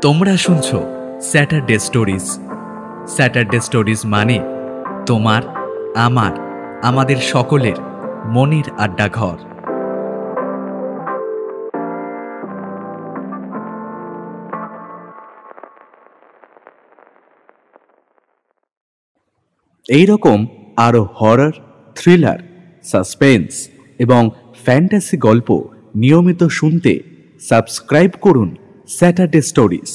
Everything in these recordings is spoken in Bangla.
তোমরা শুনছো স্যাটারডে স্টোরিজ। স্যাটারডে স্টোরিজ মানে তোমার, আমার, আমাদের সকলের মনের আড্ডাঘর। এইরকম আরো হরর, থ্রিলার, সাসপেন্স এবং ফ্যান্টাসি গল্প নিয়মিত শুনতে সাবস্ক্রাইব করুন স্যাটারডে স্টোরিজ।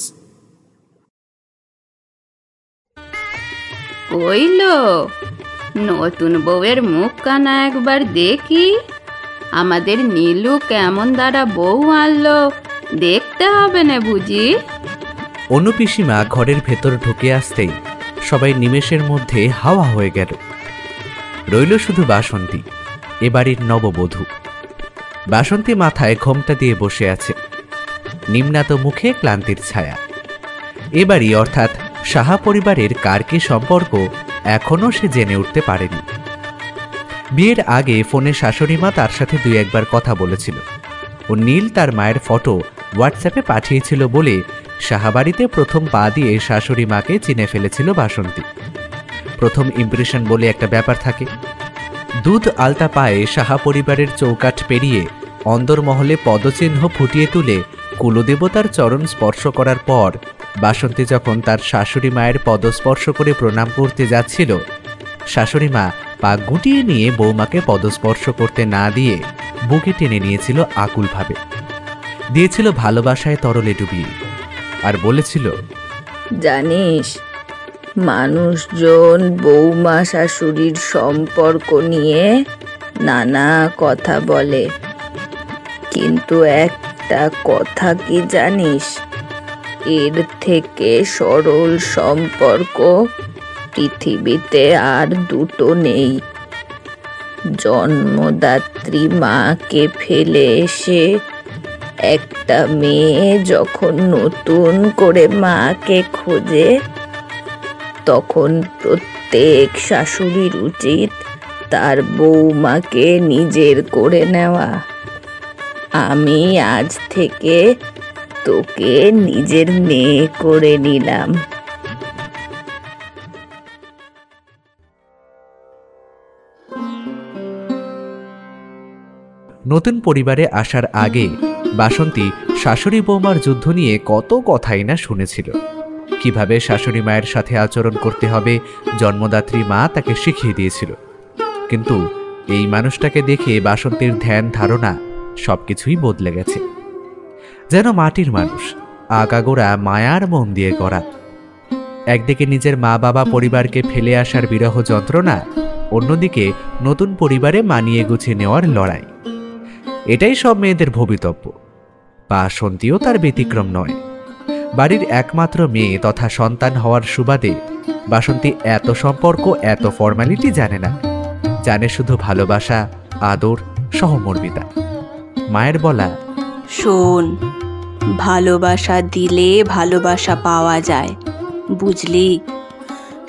কইলো নতুন বউয়ের মুখ কানা একবার দেখি। আমাদের নীলু কেমন দ্বারা বউ আনলো দেখতে হবে না বুঝি? অনু পিসিমা ঘরের ভেতর ঢুকে আসতেই সবাই নিমেষের মধ্যে হাওয়া হয়ে গেল। রইল শুধু বাসন্তী, এ বাড়ির নববধূ। বাসন্তী মাথায় ঘোমটা দিয়ে বসে আছে, নিম্নাত মুখে ক্লান্তির ছায়া। এ বাড়ি অর্থাৎ সাহা পরিবারের কার কি সম্পর্ক এখনো সে জেনে উঠতে পারেনি। বিয়ের আগে ফোনে শাশুড়ি মা তার সাথে দুই একবার কথা বলেছিল ও নীল তার মায়ের ফটো হোয়াটসঅ্যাপে পাঠিয়েছিল বলে সাহাবাড়িতে প্রথম পা দিয়ে শাশুড়ি মাকে চিনে ফেলেছিল বাসন্তী। প্রথম ইমপ্রেশন বলে একটা ব্যাপার থাকে। দুধ আলতা পায়ে সাহা পরিবারের চৌকাঠ পেরিয়ে অন্দরমহলে পদচিহ্ন ফুটিয়ে তুলে কুলদেবতার চরণ স্পর্শ করার পর বাসন্তী যখন তার শাশুড়ি মায়ের পদস্পর্শ করে প্রণাম করতে যাচ্ছিল, শাশুড়ি মা পা গুটিয়ে নিয়ে বৌমাকে পদস্পর্শ করতে না দিয়ে বুকে টেনে নিয়েছিল আকুলভাবে, দিয়েছিল ভালোবাসায় তরলে ডুবিয়ে, আর বলেছিল, জানিস, মানুষজন বৌমা শাশুড়ির সম্পর্ক নিয়ে নানা কথা বলে, কিন্তু একটা কথা কি জানিস, এর থেকে সরল সম্পর্ক পৃথিবীতে আর দুটো নেই। জন্মদাত্রী মাকে ফেলে এসে একটা মেয়ে যখন নতুন করে মাকে খোঁজে, তখন প্রত্যেক শাশুড়ির উচিত তার বৌমাকে নিজের করে নেওয়া। আমি আজ থেকে তোকে নিজের মেয়ে করে নিলাম। নতুন পরিবারে আসার আগে বাসন্তী শাশুড়ি বৌমার যুদ্ধ নিয়ে কত কথাই না শুনেছিল। কিভাবে শাশুড়ি মায়ের সাথে আচরণ করতে হবে জন্মদাত্রী মা তাকে শিখিয়ে দিয়েছিল। কিন্তু এই মানুষটাকে দেখে বাসন্তীর ধ্যান ধারণা সবকিছুই বদলে গেছে। যেন মাটির মানুষ, আগাগোড়া মায়ার মন দিয়ে গড়া। একদিকে নিজের মা বাবা পরিবারকে ফেলে আসার বিরহ যন্ত্রণা, অন্যদিকে নতুন পরিবারে মানিয়ে গুছিয়ে নেওয়ার লড়াই। এটাই সব মেয়েদের ভবিতব্য। বাসন্তীও তার ব্যতিক্রম নয়। বাড়ির একমাত্র মেয়ে তথা সন্তান হওয়ার সুবাদে বাসন্তী এত সম্পর্ক, এত ফর্মালিটি জানে না। জানে শুধু ভালোবাসা, আদর, সহমর্মিতা। মায়ের বলা, শোন, ভালোবাসা দিলে ভালোবাসা পাওয়া যায়, বুঝলি?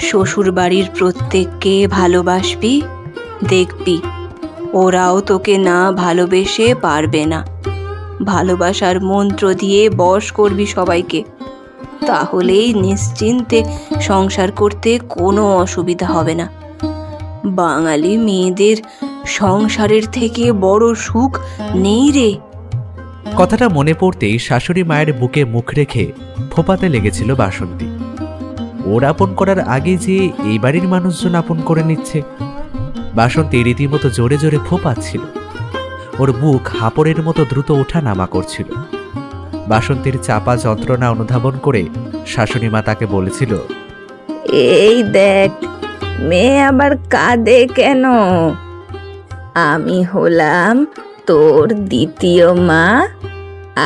শ্বশুর বাড়ির প্রত্যেককে ভালোবাসবি, দেখবি ওরাও তোকে না ভালোবেসে পারবে না। ভালোবাসার মন্ত্র দিয়ে বশ করবি সবাইকে, তাহলেই নিশ্চিন্তে সংসার করতে কোনো অসুবিধা হবে না। বাঙালি মেয়েদের সংসারের থেকে বড় সুখ নেই রে। কথাটা মনে পড়তেই শাশুড়ি মায়ের বুকে মুখ রেখে ফোপাতে লেগেছিল বাসন্তী। ওর আপন করার আগে যে এই বাড়ির মানুষজন আপন করে নিচ্ছে। বাসন্তী রীতিমতো জোরে জোরে ফোপাচ্ছিল। ওর বুক হাপড়ের মতো দ্রুত ওঠা নামা করছিল। বাসন্তীর চাপা যন্ত্রণা অনুধাবন করে শাশুড়ি মা তাকে বলেছিল, এই দেখ, মেয়ে আবার কাঁদে কেন? আমি হলাম তোর দ্বিতীয় মা,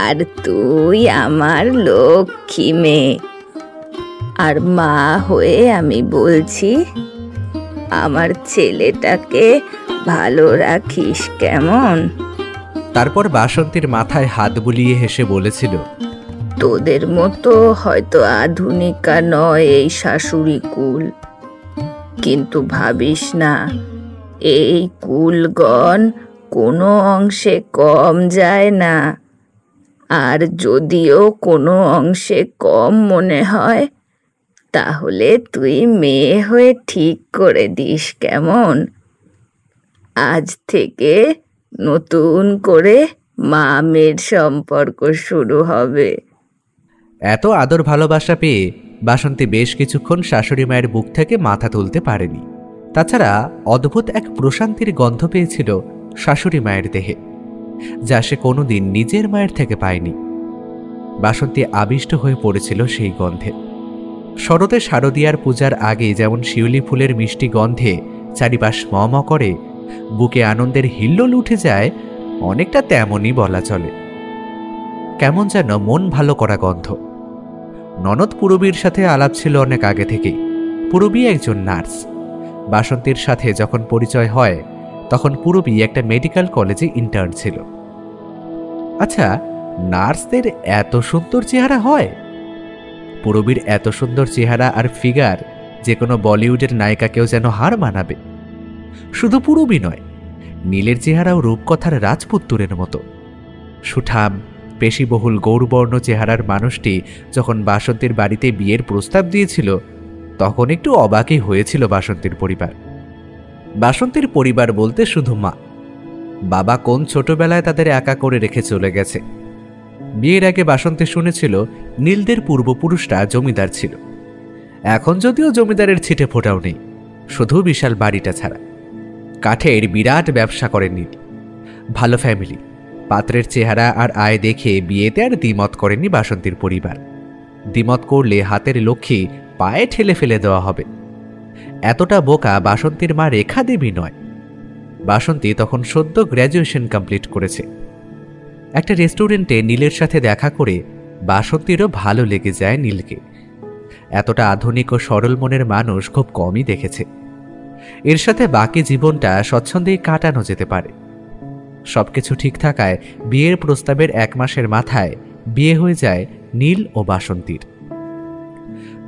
আর তুই আমার লক্ষ্মী মেয়ে। আর মা হয়ে আমি বলছি, আমার ছেলেটাকে ভালো রাখিস কেমন? তারপর বাসন্তীর মাথায় হাত বুলিয়ে হেসে বলেছিল, তোদের মতো হয়তো আধুনিকা নয় এই শাশুড়ি কুল, কিন্তু ভাবিস না, এই কুলগণ কোনো অংশে কম যায় না। আর যদিও কোনো অংশে কম মনে হয়, তাহলে তুই মেয়ে হয়ে ঠিক করে দিস কেমন? আজ থেকে নতুন করে মা মেয়ের সম্পর্ক শুরু হবে। এত আদর ভালোবাসা পেয়ে বাসন্তী বেশ কিছুক্ষণ শাশুড়ি মায়ের বুক থেকে মাথা তুলতে পারেনি। তাছাড়া অদ্ভুত এক প্রশান্তির গন্ধ পেয়েছিল শাশুড়ি মায়ের দেহে, যা সে কোনোদিন নিজের মায়ের থেকে পায়নি। বাসন্তী আবিষ্ট হয়ে পড়েছিল সেই গন্ধে। শরতে শারদীয়ার পূজার আগে যেমন শিউলি ফুলের মিষ্টি গন্ধে চারিপাশ ম করে, বুকে আনন্দের হিল্লোল উঠে যায়, অনেকটা তেমনই বলা চলে। কেমন যেন মন ভালো করা গন্ধ। ননদ পূরবীর সাথে আলাপ ছিল অনেক আগে থেকেই। পূরবী একজন নার্স। বাসন্তীর সাথে যখন পরিচয় হয় তখন পূরবী একটা মেডিকেল কলেজে ইন্টার্ন ছিল। আচ্ছা, নার্সদের এত সুন্দর চেহারা হয়? পূরবীর এত সুন্দর চেহারা আর ফিগার যে কোনো বলিউডের নায়িকাকেও যেন হার মানাবে। শুধু পূরবী নয়, নীলের চেহারাও রূপকথার রাজপুত্তুরের মতো। সুঠাম পেশিবহুল গৌরবর্ণ চেহারার মানুষটি যখন বাসন্তীর বাড়িতে বিয়ের প্রস্তাব দিয়েছিল তখন একটু অবাকই হয়েছিল বাসন্তীর পরিবার। বাসন্তীর পরিবার বলতে শুধু মা। বাবা কোন ছোটবেলায় তাদের একা করে রেখে চলে গেছে। বিয়ের আগে বাসন্তী শুনেছিল নীলদের পূর্বপুরুষরা জমিদার ছিল। এখন যদিও জমিদারের ছিটে ফোটাও নেই, শুধু বিশাল বাড়িটা ছাড়া। কাঠের বিরাট ব্যবসা করে নীল। ভালো ফ্যামিলি। পাত্রের চেহারা আর আয় দেখে বিয়েতে আর দ্বিমত করেনি বাসন্তীর পরিবার। দ্বিমত করলে হাতের লক্ষ্মী পায়ে ঠেলে ফেলে দেওয়া হবে। এতটা বোকা বাসন্তীর মা রেখা দেবী নয়। বাসন্তী তখন সদ্য গ্র্যাজুয়েশন কমপ্লিট করেছে। একটা রেস্টুরেন্টে নীলের সাথে দেখা করে বাসন্তীরও ভালো লেগে যায় নীলকে। এতটা আধুনিক ও সরল মনের মানুষ খুব কমই দেখেছে। এর সাথে বাকি জীবনটা স্বচ্ছন্দেই কাটানো যেতে পারে। সবকিছু ঠিক থাকায় বিয়ের প্রস্তাবের 1 মাসের মাথায় বিয়ে হয়ে যায় নীল ও বাসন্তীর।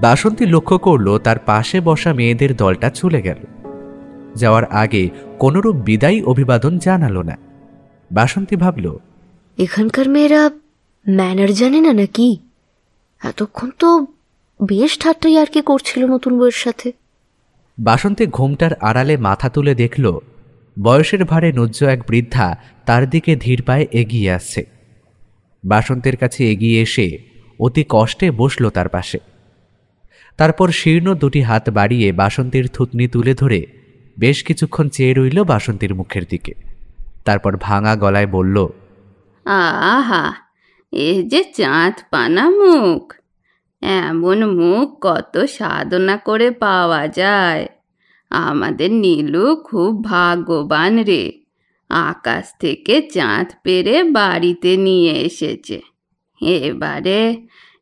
বাসন্তী লক্ষ্য করল তার পাশে বসা মেয়েদের দলটা চলে গেল। যাওয়ার আগে কোনরূপ বিদায়ী অভিবাদন জানালো না। বাসন্তী ভাবল, এখানকার মেয়েরা ম্যানার জানে না নাকি? এতক্ষণ তো বেশ ঠাট্টাই আর কি করছিল নতুন বউয়ের সাথে। বাসন্তী ঘোমটার আড়ালে মাথা তুলে দেখল বয়সের ভারে নুজ্জ এক বৃদ্ধা তার দিকে ধীর পায়ে এগিয়ে আসছে। বাসন্তীর কাছে এগিয়ে এসে অতি কষ্টে বসল তার পাশে। তারপর শীর্ণ 2টি হাত বাড়িয়ে বাসন্তীর থুতনি তুলে ধরে বেশ কিছুক্ষণ চেয়ে রইল বাসন্তীর মুখের দিকে। তারপর ভাঙা গলায় বলল, আহা, এ যে চাঁদ পানা মুখ! এমন মুখ কত সাধনা করে পাওয়া যায়। আমাদের নীলু খুব ভাগ্যবান রে, আকাশ থেকে চাঁদ পেড়ে বাড়িতে নিয়ে এসেছে।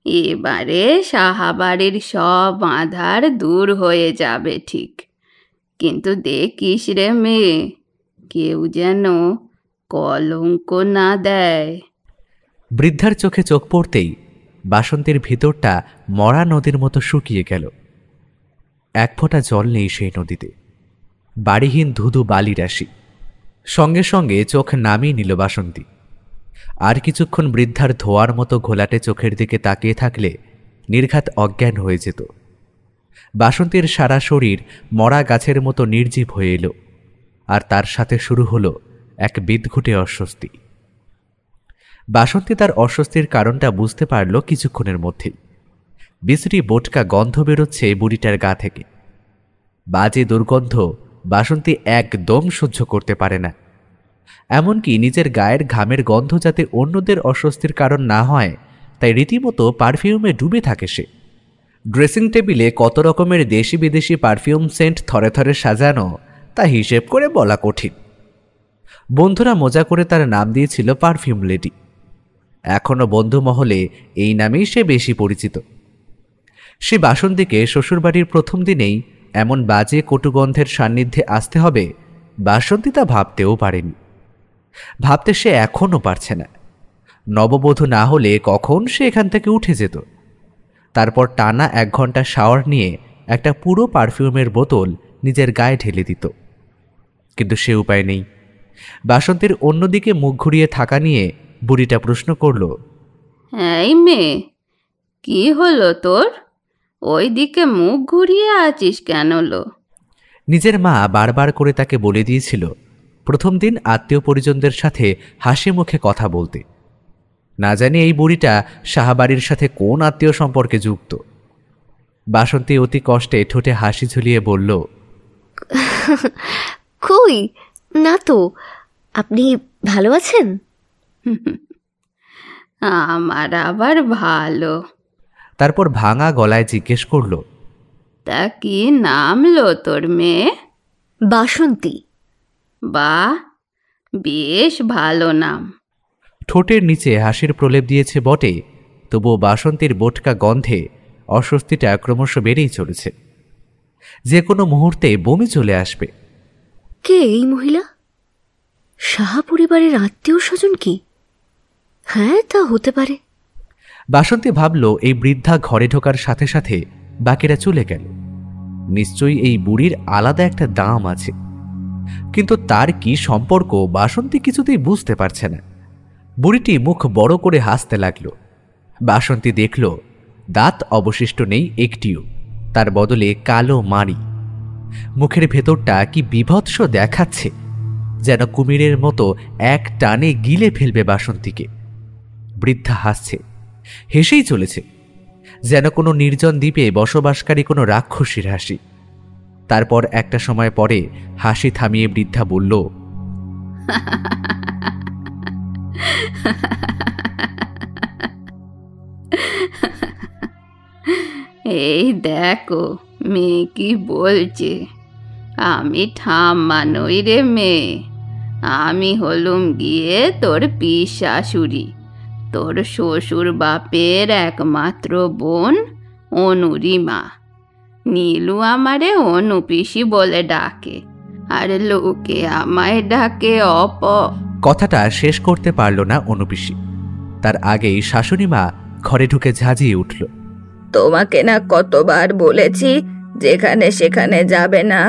এবারে সাহাবাড়ির সব আঁধার দূর হয়ে যাবে ঠিক। কিন্তু দেখিস রে মেয়ে, কেউ যেন কলঙ্ক না দেয়। বৃদ্ধার চোখে চোখ পড়তেই বাসন্তীর ভিতরটা মরা নদীর মতো শুকিয়ে গেল। 1 ফোঁটা জল নেই সেই নদীতে। বাড়িহীন ধুধু বালি রাশি। সঙ্গে সঙ্গে চোখ নামিয়ে নিল বাসন্তী। আর কিছুক্ষণ বৃদ্ধার ধোয়ার মতো ঘোলাটে চোখের দিকে তাকিয়ে থাকলে নির্ঘাত অজ্ঞান হয়ে যেত। বাসন্তীর সারা শরীর মরা গাছের মতো নির্জীব হয়ে এলো। আর তার সাথে শুরু হলো এক বিদঘুটে অস্বস্তি। বাসন্তী তার অস্বস্তির কারণটা বুঝতে পারল কিছুক্ষণের মধ্যেই। বিশ্রী বোটকা গন্ধ বেরোচ্ছে বুড়িটার গা থেকে। বাজে দুর্গন্ধ বাসন্তী একদম সহ্য করতে পারে না। এমনকি নিজের গায়ের ঘামের গন্ধ যাতে অন্যদের অস্বস্তির কারণ না হয় তাই রীতিমতো পারফিউমে ডুবে থাকে সে। ড্রেসিং টেবিলে কত রকমের দেশি বিদেশি পারফিউম সেন্ট থরে থরে সাজানো তা হিসেব করে বলা কঠিন। বন্ধুরা মজা করে তার নাম দিয়েছিল পারফিউম লেডি। এখনও বন্ধু মহলে এই নামেই সে বেশি পরিচিত। সে বাসন্তীকে শ্বশুরবাড়ির প্রথম দিনেই এমন বাজে কটুগন্ধের সান্নিধ্যে আসতে হবে বাসন্তী তা ভাবতেও পারেনি। ভাবতে সে এখনও পারছে না। নববধূ না হলে কখন সে এখান থেকে উঠে যেত। তারপর টানা 1 ঘন্টা শাওয়ার নিয়ে একটা পুরো পারফিউমের বোতল নিজের গায়ে ঢেলে দিত। কিন্তু সে উপায় নেই। বাসন্তীর অন্যদিকে মুখ ঘুরিয়ে থাকা নিয়ে বুড়িটা প্রশ্ন করল, এই মেয়ে, কি হলো তোর? ওই দিকে মুখ ঘুরিয়ে আছিস কেন লো? নিজের মা বারবার করে তাকে বলে দিয়েছিল প্রথম দিন আত্মীয় পরিজনদের সাথে হাসি মুখে কথা বলতে। না জানি এই বুড়িটা সাহাবাড়ির সাথে কোন আত্মীয় সম্পর্কে যুক্ত। বাসন্তী অতি কষ্টে ঠোঁটে হাসি ঝুলিয়ে বলল, কই না তো, আপনি ভালো আছেন? আমার আবার ভালো। তারপর ভাঙা গলায় জিজ্ঞেস করল, তা কি নাম লো তোর মেয়ে? বাসন্তী। বাহ, বেশ ভালো নাম। ঠোঁটের নিচে হাসির প্রলেপ দিয়েছে বটে, তবুও বাসন্তীর বোটকা গন্ধে অস্বস্তিটা ক্রমশ বেড়েই চলেছে। যে কোনো মুহূর্তে বমি চলে আসবে। কে এই মহিলা? সাহা পরিবারের আত্মীয় স্বজন কি? হ্যাঁ, তা হতে পারে। বাসন্তী ভাবল এই বৃদ্ধা ঘরে ঢোকার সাথে সাথে বাকিরা চলে গেল, নিশ্চয়ই এই বুড়ির আলাদা একটা দাম আছে। কিন্তু তার কি সম্পর্ক বাসন্তী কিছুতেই বুঝতে পারছে না। বুড়িটি মুখ বড় করে হাসতে লাগল। বাসন্তী দেখল দাঁত অবশিষ্ট নেই একটিও, তার বদলে কালো মাড়ি। মুখের ভেতরটা কি বিভৎস দেখাচ্ছে, যেন কুমিরের মতো এক টানে গিলে ফেলবে বাসন্তীকে। বৃদ্ধা হাসছে, হেসেই চলেছে, যেন কোনো নির্জন দ্বীপে বসবাসকারী কোনো রাক্ষসীর হাসি। তারপর একটা সময় পরে হাসি থামিয়ে বৃদ্ধা বলল, এই দেখো মেয়ে কি বলছে। আমি ঠাম্মা নই রে মেয়ে, আমি হলুম গিয়ে তোর পিস শাশুড়ি, তোর শ্বশুর বাপের একমাত্র বোন অনুরিমা। নীলু আমারে অনু পিসি বলে ডাকে, আর লোকে আমায় ডাকে অপ। কথাটা শেষ করতে পারল না অনুপিসি। তার আগেই শাশুড়ি মা ঘরে ঢুকে ঝাঁঝিয়ে উঠল, তোমাকে না কতবার বলেছি যেখানে সেখানে যাবে না।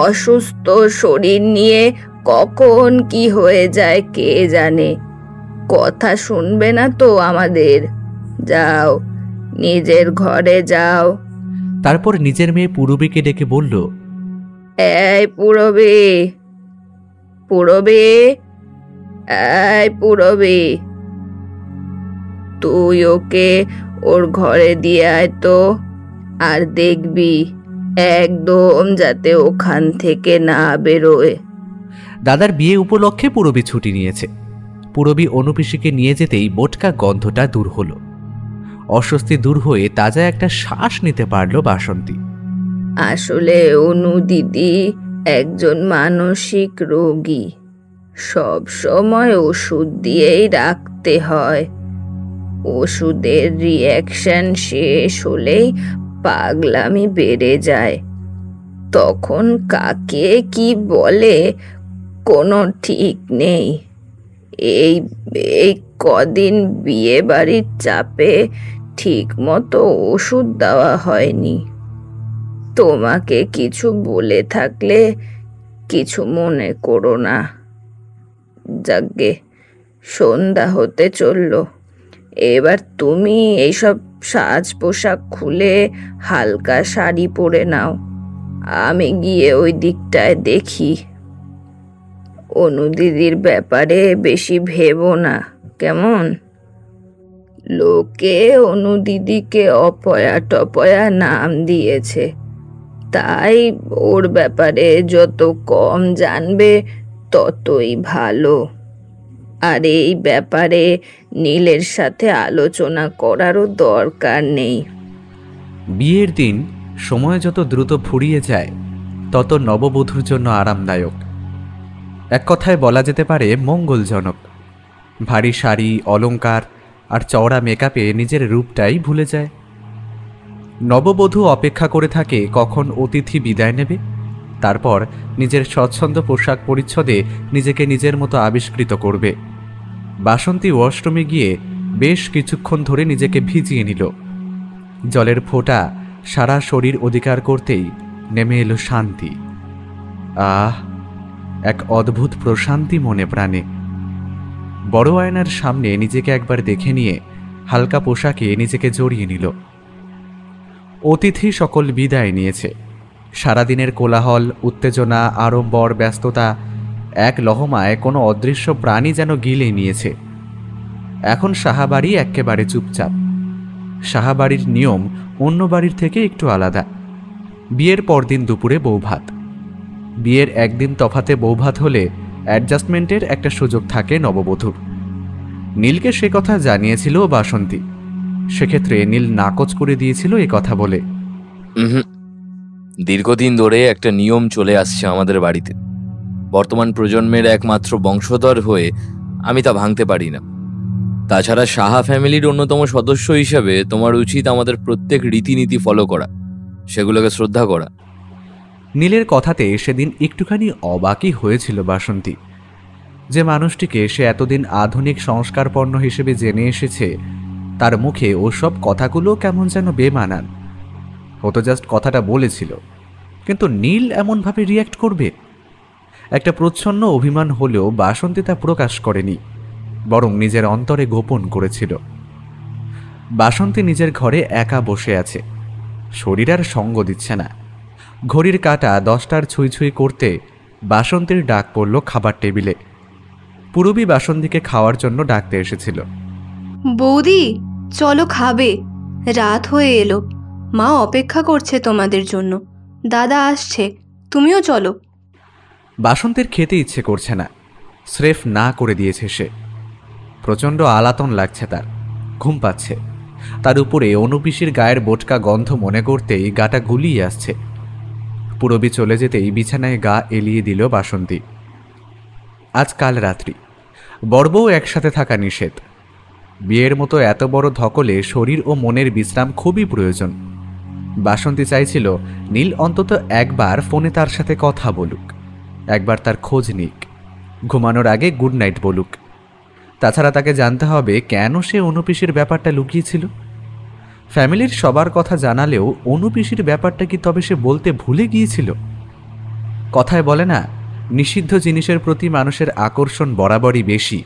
অসুস্থ শরীর নিয়ে কখন কি হয়ে যায় কে জানে। কথা শুনবে না তো আমাদের। যাও, নিজের ঘরে যাও। তারপর নিজের মেয়ে পূরবীকে ডেকে বলল, এই পূরবী, পূরবী, এই পূরবী, তুই ওকে ওর ঘরে দিয়ে আয় তো। আর দেখবি একদম যাতে ওখান থেকে না বেরোয়। দাদার বিয়ে উপলক্ষে পূরবী ছুটি নিয়েছে। পূরবী অনুপিসিকে নিয়ে যেতেই বোটকা গন্ধটা দূর হলো। অস্বস্তি দূর হয়ে তাজা একটা শ্বাস নিতে পারল বাসন্তী। আসলে অনু দিদি একজন মানসিক রোগী, সব সময় ওষুধ দিয়েই রাখতে হয়। ওষুধের রিঅ্যাকশন শেষ হলেই পাগলামি বেড়ে যায়। তখন কাকে কি বলে কোনো ঠিক নেই। এই এই কদিন বিয়ে বাড়ির চাপে ঠিক মতো ওষুধ দেওয়া হয়নি। তোমাকে কিছু বলে থাকলে কিছু মনে করো না। যাগ্গে, সন্ধ্যা হতে চলল, এবার তুমি এইসব সাজ পোশাক খুলে হালকা শাড়ি পরে নাও। আমি গিয়ে ওই দিকটায় দেখি। অনু দিদির ব্যাপারে বেশি ভেবো না, কেমন? লোকে অনু দিদিকে অপয়া টপয়া নাম দিয়েছে, তাই ওর ব্যাপারে যত কম জানবে ততই ভালো। আর এই ব্যাপারে নীলের সাথে আলোচনা করারও দরকার নেই। বিয়ের দিন সময় যত দ্রুত ফুরিয়ে যায় তত নববধূর জন্য আরামদায়ক, এক কথায় বলা যেতে পারে মঙ্গলজনক। ভারী শাড়ি, অলংকার আর চওড়া মেকআপে নিজের রূপটাই ভুলে যায়। নববধূ অপেক্ষা করে থাকে কখন অতিথি বিদায় নেবে, তারপর নিজের স্বচ্ছন্দ পোশাক পরিচ্ছদে নিজেকে নিজের মতো আবিষ্কৃত করবে। বাসন্তী ওয়াশরুমে গিয়ে বেশ কিছুক্ষণ ধরে নিজেকে ভিজিয়ে নিল। জলের ফোঁটা সারা শরীর অধিকার করতেই নেমে এলো শান্তি। আহ, এক অদ্ভুত প্রশান্তি মনে প্রাণে। বড় আয়নার সামনে নিজেকে একবার দেখে নিয়ে হালকা পোশাকে নিজেকে জড়িয়ে নিল। অতিথি সকল বিদায় নিয়েছে। সারাদিনের কোলাহল, উত্তেজনা, আড়ম্বর, ব্যস্ততা এক লহমায় কোনো অদৃশ্য প্রাণী যেন গিলে নিয়েছে। এখন সাহাবাড়ি একেবারে চুপচাপ। সাহাবাড়ির নিয়ম অন্য বাড়ির থেকে একটু আলাদা। বিয়ের পরদিন দুপুরে বৌভাত। বিয়ের একদিন তফাতে বৌভাত হলে অ্যাডজাস্টমেন্টের একটা সুযোগ থাকে নববধূর। নীলকে সে কথা জানিয়েছিল বাসন্তী। সেক্ষেত্রে নীল নাকচ করে দিয়েছিল এ কথা বলে, দীর্ঘদিন ধরে একটা নিয়ম চলে আসছে আমাদের বাড়িতে। বর্তমান প্রজন্মের একমাত্র বংশধর হয়ে আমি তা ভাঙতে পারি না। তাছাড়া সাহা ফ্যামিলির অন্যতম সদস্য হিসেবে তোমার উচিত আমাদের প্রত্যেক রীতিনীতি ফলো করা, সেগুলোকে শ্রদ্ধা করা। নীলের কথাতে সেদিন একটুখানি অবাকই হয়েছিল বাসন্তী। যে মানুষটিকে সে এতদিন আধুনিক সংস্কারপন্ন হিসেবে জেনে এসেছে, তার মুখে ওসব কথাগুলো কেমন যেন বেমানান। ও তো জাস্ট কথাটা বলেছিল, কিন্তু নীল এমনভাবে রিয়্যাক্ট করবে? একটা প্রচ্ছন্ন অভিমান হলেও বাসন্তী তা প্রকাশ করেনি, বরং নিজের অন্তরে গোপন করেছিল। বাসন্তী নিজের ঘরে একা বসে আছে। শরীর আর সঙ্গ দিচ্ছে না। ঘড়ির কাঁটা 10টার ছুঁই ছুঁই করতে বাসন্তীর ডাক পড়ল খাবার টেবিলে। পূরবী বাসন্তীকে খাওয়ার জন্য ডাকতে এসেছিল। বৌদি, চলো খাবে, রাত হয়ে এলো, মা অপেক্ষা করছে তোমাদের জন্য, দাদা আসছে, তুমিও চলো। বাসন্তীর খেতে ইচ্ছে করছে না, স্রেফ না করে দিয়েছে সে। প্রচণ্ড আলাতন লাগছে তার, ঘুম পাচ্ছে। তার উপরে অনুপিসির গায়ের বোটকা গন্ধ মনে করতেই গাটা গুলিয়ে আসছে। পূরবী চলে যেতেই বিছানায় গা এলিয়ে দিল বাসন্তী। আজ কাল রাত্রি, বড়বউ একসাথে থাকা নিষেধ। বিয়ের মতো এত বড় ধকলে শরীর ও মনের বিশ্রাম খুবই প্রয়োজন। বাসন্তী চাইছিল নীল অন্তত একবার ফোনে তার সাথে কথা বলুক, একবার তার খোঁজ নিক, ঘুমানোর আগে গুড নাইট বলুক। তাছাড়া তাকে জানতে হবে কেন সে অনুপিসির ব্যাপারটা লুকিয়েছিল। ফ্যামিলির সবার কথা জানালেও অনুপিসির ব্যাপারটা কি তবে সে বলতে ভুলে গিয়েছিল? কথায় বলে না, নিষিদ্ধ জিনিসের প্রতি মানুষের আকর্ষণ বরাবরই বেশি।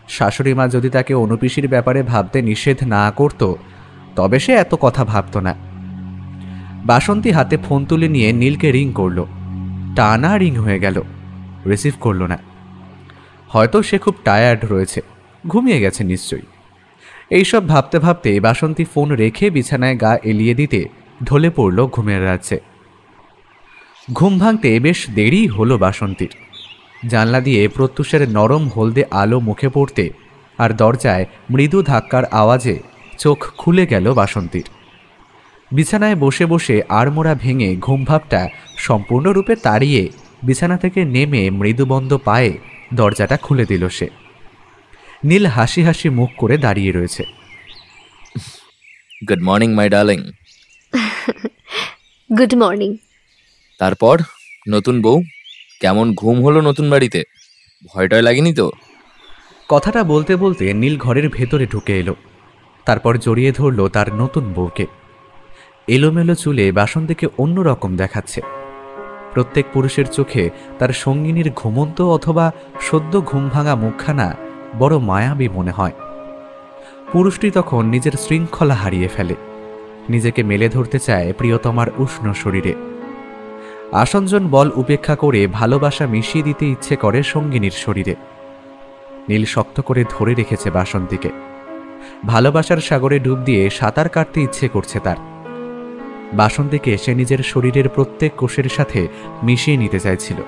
শাশুড়ি মা যদি তাকে অনুপিসির ব্যাপারে ভাবতে নিষেধ না করত, তবে সে এত কথা ভাবত না। বাসন্তী হাতে ফোন তুলে নিয়ে নীলকে রিং করল। টানা রিং হয়ে গেল, রিসিভ করল না। হয়তো সে খুব টায়ার্ড রয়েছে, ঘুমিয়ে গেছে নিশ্চয়ই। এইসব ভাবতে ভাবতে বাসন্তী ফোন রেখে বিছানায় গা এলিয়ে দিতে ঢলে পড়ল ঘুমের রাজ্যে। ঘুম ভাঙতে বেশ দেরি হলো বাসন্তীর। জানলা দিয়ে প্রত্যুষের নরম হলদে আলো মুখে পড়তে আর দরজায় মৃদু ধাক্কার আওয়াজে চোখ খুলে গেল বাসন্তীর। বিছানায় বসে বসে আড়মোড়া ভেঙে ঘুমভাবটা সম্পূর্ণরূপে তাড়িয়ে বিছানা থেকে নেমে মৃদুবন্ধ পায়ে দরজাটা খুলে দিল সে। নীল হাসি হাসি মুখ করে দাঁড়িয়ে রয়েছে। Good morning my darling. Good morning. তারপর নতুন বউ, কেমন ঘুম হলো নতুন বাড়িতে? ভয়টাই লাগেনি তো? কথাটা বলতে বলতে নীল ঘরের ভেতরে ঢুকে এলো। তারপর জড়িয়ে ধরল তার নতুন বউকে। এলোমেলো চুলে বাসন্তীকে অন্যরকম দেখাচ্ছে। প্রত্যেক পুরুষের চোখে তার সঙ্গিনীর ঘুমন্ত অথবা সদ্য ঘুম ভাঙা মুখখানা বড় মায়াবী মনে হয়। পুরুষটি তখন নিজের শৃঙ্খলা হারিয়ে ফেলে, নিজেকে মেলে ধরতে চায় প্রিয়তমার উষ্ণ শরীরে। আসঞ্জন বল উপেক্ষা করে ভালোবাসা মিশিয়ে দিতে ইচ্ছে করে সঙ্গিনীর শরীরে। নীল শক্ত করে ধরে রেখেছে বাসন্তীকে। ভালোবাসার সাগরে ডুব দিয়ে সাঁতার কাটতে ইচ্ছে করছে তার। বাসন্তীকে সে নিজের শরীরের প্রত্যেক কোষের সাথে মিশিয়ে নিতে চাইছিল।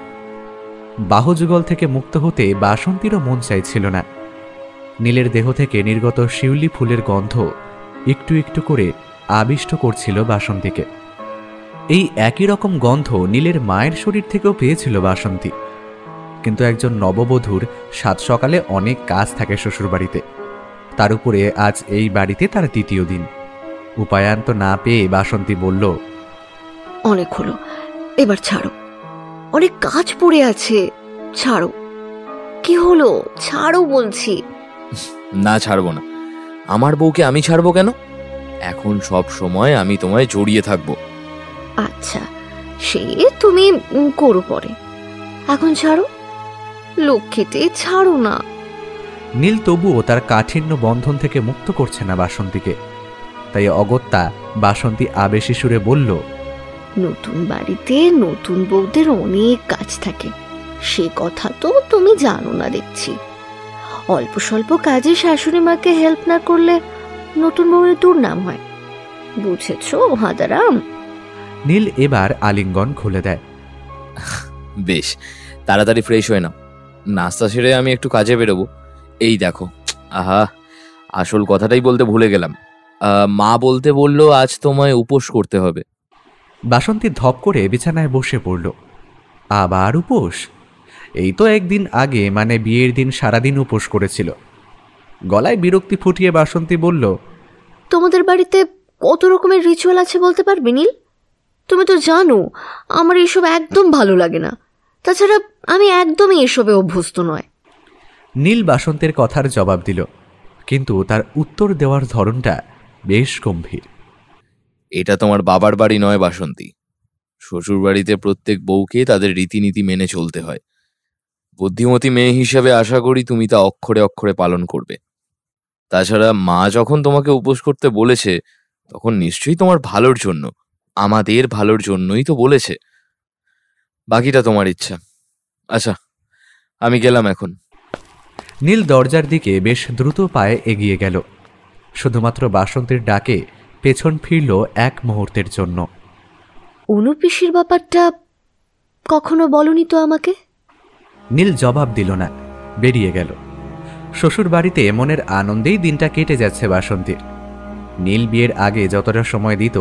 বাহুযুগল থেকে মুক্ত হতে বাসন্তীরও মন চাইছিল না। নীলের দেহ থেকে নির্গত শিউলি ফুলের গন্ধ একটু একটু করে আবিষ্ট করছিল বাসন্তীকে। এই একই রকম গন্ধ নীলের মায়ের শরীর থেকেও পেয়েছিল বাসন্তী। কিন্তু একজন নববধূর সাত সকালে অনেক কাজ থাকে শ্বশুরবাড়িতে। তার উপরে আজ এই বাড়িতে তার দ্বিতীয় দিন। উপায়ান্ত না পেয়ে বাসন্তী বলল, অনেক হলো, এবার ছাড়ো, অনেক কাজ পড়ে আছে, ছাড়ো। কি হলো, ছাড়ো বলছি। না, ছাড়বো না। আমার বউকে আমি ছাড়বো কেন? এখন সব সময় আমি তোমায় জড়িয়ে থাকবো। আচ্ছা, সে তুমি করো পরে, এখন ছাড়ো, লক্ষ্মীতে ছাড়ো না। নীল তবুও তার কাঠিন্য বন্ধন থেকে মুক্ত করছে না বাসন্তীকে। তাই অগত্যা বাসন্তী আবেশী সুরে বলল, নতুন বাড়িতে নতুন বউদের অনেক কাজ থাকে, সে কথা তো তুমি জানো না দেখছি। অল্প স্বল্প কাজে শাশুড়ি মাকে হেল্প না করলে নতুন বউয়ের দুর্নাম হয়, বুঝেছো হাদারাম? নীল এবার আলিঙ্গন খুলে দেয়। বেশ, তাড়াতাড়ি ফ্রেশ হয়ে নাও, নাস্তা সেরে আমি একটু কাজে বেরোবো। এই দেখো, আহা, আসল কথাটাই বলতে ভুলে গেলাম। মা বলতে বললো আজ তোমায় উপোস করতে হবে। বাসন্তী ধপ করে বিছানায় বসে পড়ল। আবার উপোস? এই তো একদিন আগে, মানে বিয়ের দিন সারাদিন উপোস করেছিল। গলায় বিরক্তি ফুটিয়ে বাসন্তী বলল, তোমাদের বাড়িতে কত রকমের রিচুয়াল আছে বলতে পারবে নীল? তুমি তো জানো আমার এসব একদম ভালো লাগে না, তাছাড়া আমি একদমই এসবে অভ্যস্ত নয়। নীল বাসন্তের কথার জবাব দিল, কিন্তু তার উত্তর দেওয়ার ধরনটা বেশ গম্ভীর। এটা তোমার বাবার বাড়ি নয় বাসন্তী। শ্বশুর বাড়িতে প্রত্যেক বউকে তাদের রীতিনীতি মেনে চলতে হয়। বুদ্ধিমতী মেয়ে হিসেবে আশা করি তুমি তা অক্ষরে অক্ষরে পালন করবে। তাছাড়া মা যখন তোমাকে উপোস করতে বলেছে তখন নিশ্চয়ই তোমার ভালোর জন্য, আমাদের ভালোর জন্যই তো বলেছে। বাকিটা তোমার ইচ্ছা। আচ্ছা, আমি গেলাম এখন। নীল দরজার দিকে বেশ দ্রুত পায়ে এগিয়ে গেল। শুধুমাত্র বাসন্তীর ডাকে পেছন ফিরল এক মুহূর্তের জন্য। অনুপিসির ব্যাপারটা কখনো বলনি তো আমাকে। নীল জবাব দিল না, বেরিয়ে গেল। শ্বশুর বাড়িতে মনের আনন্দেই দিনটা কেটে যাচ্ছে বাসন্তীর। নীল বিয়ের আগে যতটা সময় দিত,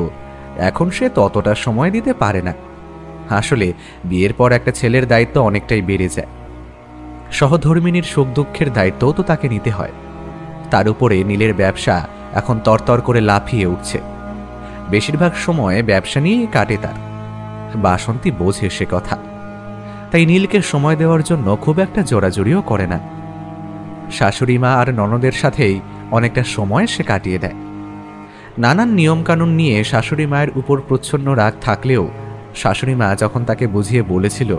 এখন সে ততটা সময় দিতে পারে না। আসলে বিয়ের পর একটা ছেলের দায়িত্ব অনেকটাই বেড়ে যায়। সহধর্মিনীর সুখ দুঃখের দায়িত্বও তো তাকে নিতে হয়। তার উপরে নীলের ব্যবসা এখন তরতর করে লাফিয়ে উঠছে। বেশিরভাগ সময় ব্যবসা নিয়েই কাটে তার। বাসন্তী বোঝে সে কথা, তাই নীলকে সময় দেওয়ার জন্য খুব একটা জোরাজুরিও করে না। শাশুড়ি মা আর ননদের সাথেই অনেকটা সময় সে কাটিয়ে দেয়। নানান নিয়মকানুন নিয়ে শাশুড়ি মায়ের উপর প্রচ্ছন্ন রাগ থাকলেও শাশুড়ি মা যখন তাকে বুঝিয়ে বলেছিল,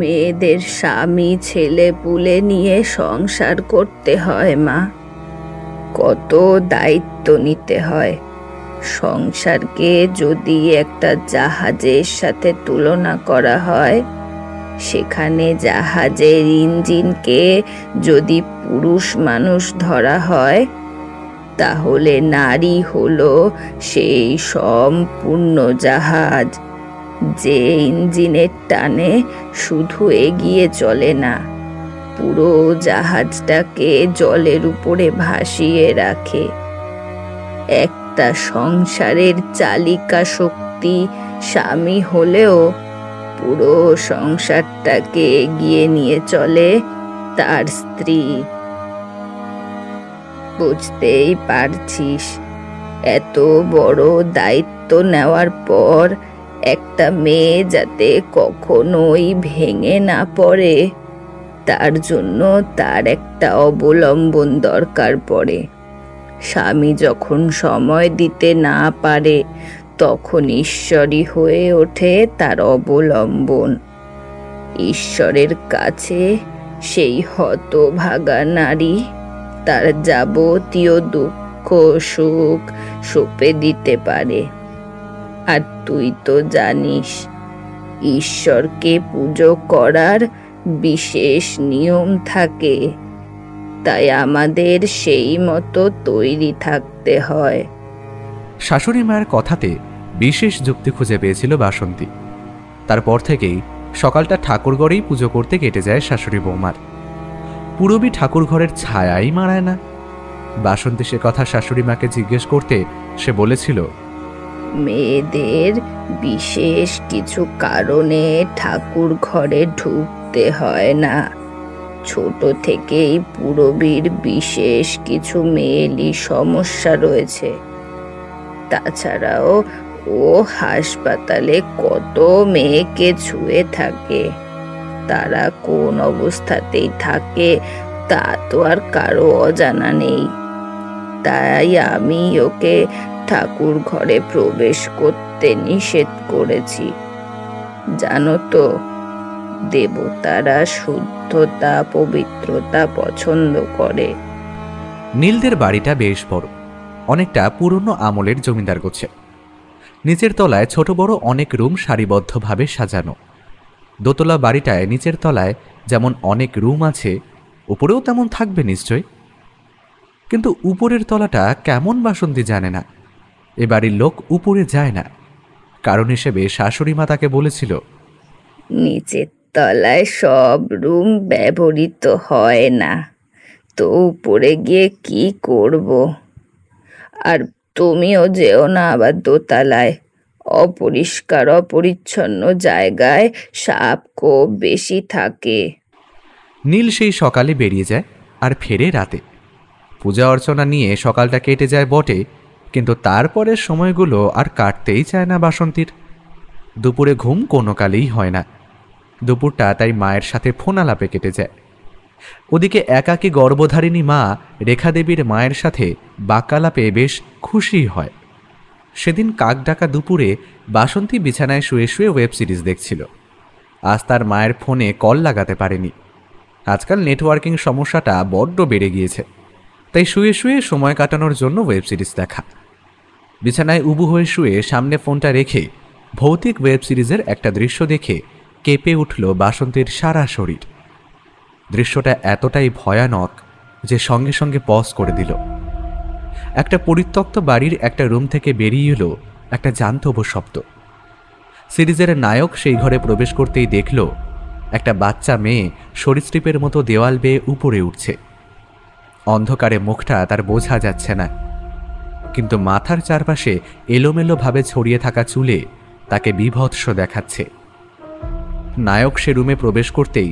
মেয়েদের স্বামী ছেলে পুলে নিয়ে সংসার করতে হয় মা, কত দায়িত্ব নিতে হয়। সংসারকে যদি একটা জাহাজের সাথে তুলনা করা হয়, সেখানে জাহাজের ইঞ্জিনকে যদি পুরুষ মানুষ ধরা হয়, তাহলে নারী হলো সেই সম্পূর্ণ জাহাজ, যে ইঞ্জিনের টানে শুধু এগিয়ে চলে না, পুরো জাহাজটাকে জলের উপরে ভাসিয়ে রাখে। একটা সংসারের চালিকা শক্তি স্বামী হলেও পুরো সংসারটাকে এগিয়ে নিয়ে চলে তার স্ত্রী। বুঝতেই পারছিস, এত বড় দায়িত্ব নেওয়ার পর একটা মেয়ে যাতে কখনোই ভেঙে না পড়ে, তার জন্য তার একটা অবলম্বন দরকার পড়ে। স্বামী যখন সময় দিতে না পারে, তখন ঈশ্বরই হয়ে ওঠে তার অবলম্বন। ঈশ্বরের কাছে সেই হতভাগা নারী তার যাবতীয় দুঃখ সুখ সঁপে দিতে পারে। আর তুই তো জানিস, ঈশ্বরকে পুজো করার বিশেষ নিয়ম থাকে, তাই আমাদের সেই মতো তৈরি থাকতে হয়। শাশুড়ি মায়ের কথাতে বিশেষ যুক্তি খুঁজে পেয়েছিল বাসন্তী। তারপর থেকেই সকালটা ঠাকুরঘরেই পুজো করতে কেটে যায় শাশুড়ি বৌমার। পুরবী ঠাকুরঘরের ছায়াই মাড়ায় না। বাসন্তী সে কথা শাশুড়ি মাকে জিজ্ঞেস করতে সে বলেছিল, মেয়েদের বিশেষ কিছু কারণে ঠাকুর ঘরে ঢুকতে হয় না। ছোট থেকেই পুরবীর বিশেষ কিছু মেয়েলি সমস্যা রয়েছে। তাছাড়াও ও হাসপাতালে কত মেয়েকে ছুঁয়ে থাকে, তারা কোন অবস্থাতেই থাকে তা তো আর কারো অজানা নেই। তাই আমি ওকে ঠাকুর ঘরে প্রবেশ করতে নিষেধ করেছি। জানো তো, দেবতারা শুদ্ধতা পবিত্রতা পছন্দ করে। নীলদের বাড়িটা বেশ বড়, অনেকটা পুরনো আমলের জমিদার গোছে। নিচের তলায় ছোট বড় অনেক রুম সারিবদ্ধভাবে সাজানো। দোতলা বাড়িটায় নিচের তলায় যেমন অনেক রুম আছে, উপরেও তেমন থাকবে নিশ্চয়। কিন্তু উপরের তলাটা কেমন বাসন্তী জানে না। এ বাড়ির লোক উপরে যায় না, কারণ হিসেবে শাশুড়ি মা তাকে বলেছিল, নিচের তলায় সব রুম ব্যবহৃত হয় না, তো উপরে গিয়ে কি করব? আর তুমিও যেও না আবার দোতলায়, অপরিষ্কার অপরিচ্ছন্ন জায়গায় সাপ খুব বেশি থাকে। নীল সেই সকালে বেরিয়ে যায় আর ফেরে রাতে। পূজা অর্চনা নিয়ে সকালটা কেটে যায় বটে, কিন্তু তারপরের সময়গুলো আর কাটতেই চায় না বাসন্তীর। দুপুরে ঘুম কোনো কালেই হয় না। দুপুরটা তাই মায়ের সাথে ফোন আলাপে কেটে যায়। ওদিকে একাকী গর্ভধারিণী মা রেখা দেবীর মায়ের সাথে বাক্যালাপে বেশ খুশি হয়। সেদিন কাকডাকা দুপুরে বাসন্তী বিছানায় শুয়ে শুয়ে ওয়েব সিরিজ দেখছিল। আজ তার মায়ের ফোনে কল লাগাতে পারেনি। আজকাল নেটওয়ার্কিং সমস্যাটা বড্ড বেড়ে গিয়েছে, তাই শুয়ে শুয়ে সময় কাটানোর জন্য ওয়েব সিরিজ দেখা। বিছানায় উবু হয়ে শুয়ে সামনে ফোনটা রেখে ভৌতিক ওয়েব সিরিজের একটা দৃশ্য দেখে কেঁপে উঠল বাসন্তীর সারা শরীর। দৃশ্যটা এতটাই ভয়ানক যে সঙ্গে সঙ্গে পজ করে দিল। একটা পরিত্যক্ত বাড়ির একটা রুম থেকে বেরিয়ে এলো একটা জান্তব শব্দ। সিরিজের নায়ক সেই ঘরে প্রবেশ করতেই দেখল একটা বাচ্চা মেয়ে সরীসৃপের মতো দেওয়াল বেয়ে উপরে উঠছে। অন্ধকারে মুখটা তার বোঝা যাচ্ছে না, কিন্তু মাথার চারপাশে এলোমেলোভাবে ছড়িয়ে থাকা চুলে তাকে বীভৎস দেখাচ্ছে। নায়ক সে রুমে প্রবেশ করতেই